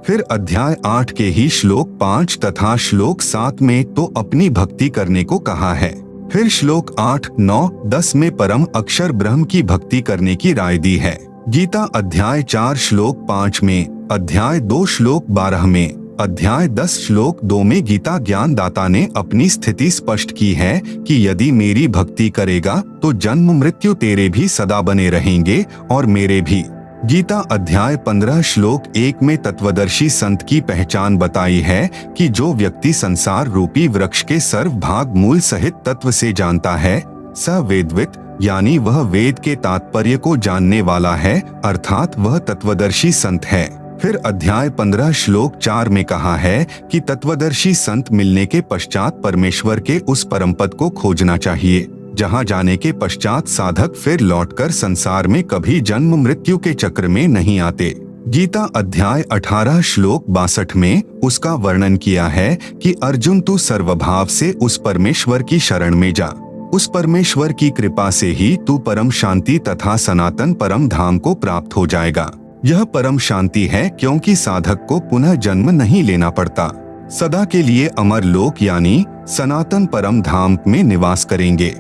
फिर अध्याय 8 के ही श्लोक 5 तथा श्लोक 7 में तो अपनी भक्ति करने को कहा है। फिर श्लोक 8, 9, 10 में परम अक्षर ब्रह्म की भक्ति करने की राय दी है। गीता अध्याय 4 श्लोक 5 में, अध्याय 2 श्लोक 12 में, अध्याय 10 श्लोक 2 में गीता ज्ञान दाता ने अपनी स्थिति स्पष्ट की है कि यदि मेरी भक्ति करेगा तो जन्म मृत्यु तेरे भी सदा बने रहेंगे और मेरे भी। गीता अध्याय 15 श्लोक 1 में तत्वदर्शी संत की पहचान बताई है कि जो व्यक्ति संसार रूपी वृक्ष के सर्वभाग मूल सहित तत्व से जानता है, स वेदवित, यानी वह वेद के तात्पर्य को जानने वाला है, अर्थात वह तत्वदर्शी संत है। फिर अध्याय 15 श्लोक 4 में कहा है कि तत्वदर्शी संत मिलने के पश्चात परमेश्वर के उस परम पद को खोजना चाहिए, जहां जाने के पश्चात साधक फिर लौटकर संसार में कभी जन्म मृत्यु के चक्र में नहीं आते। गीता अध्याय 18 श्लोक 62 में उसका वर्णन किया है कि अर्जुन तू सर्वभाव से उस परमेश्वर की शरण में जा। उस परमेश्वर की कृपा से ही तू परम शांति तथा सनातन परम धाम को प्राप्त हो जाएगा। यह परम शांति है क्योंकि साधक को पुनः जन्म नहीं लेना पड़ता, सदा के लिए अमर लोक यानी सनातन परम धाम में निवास करेंगे।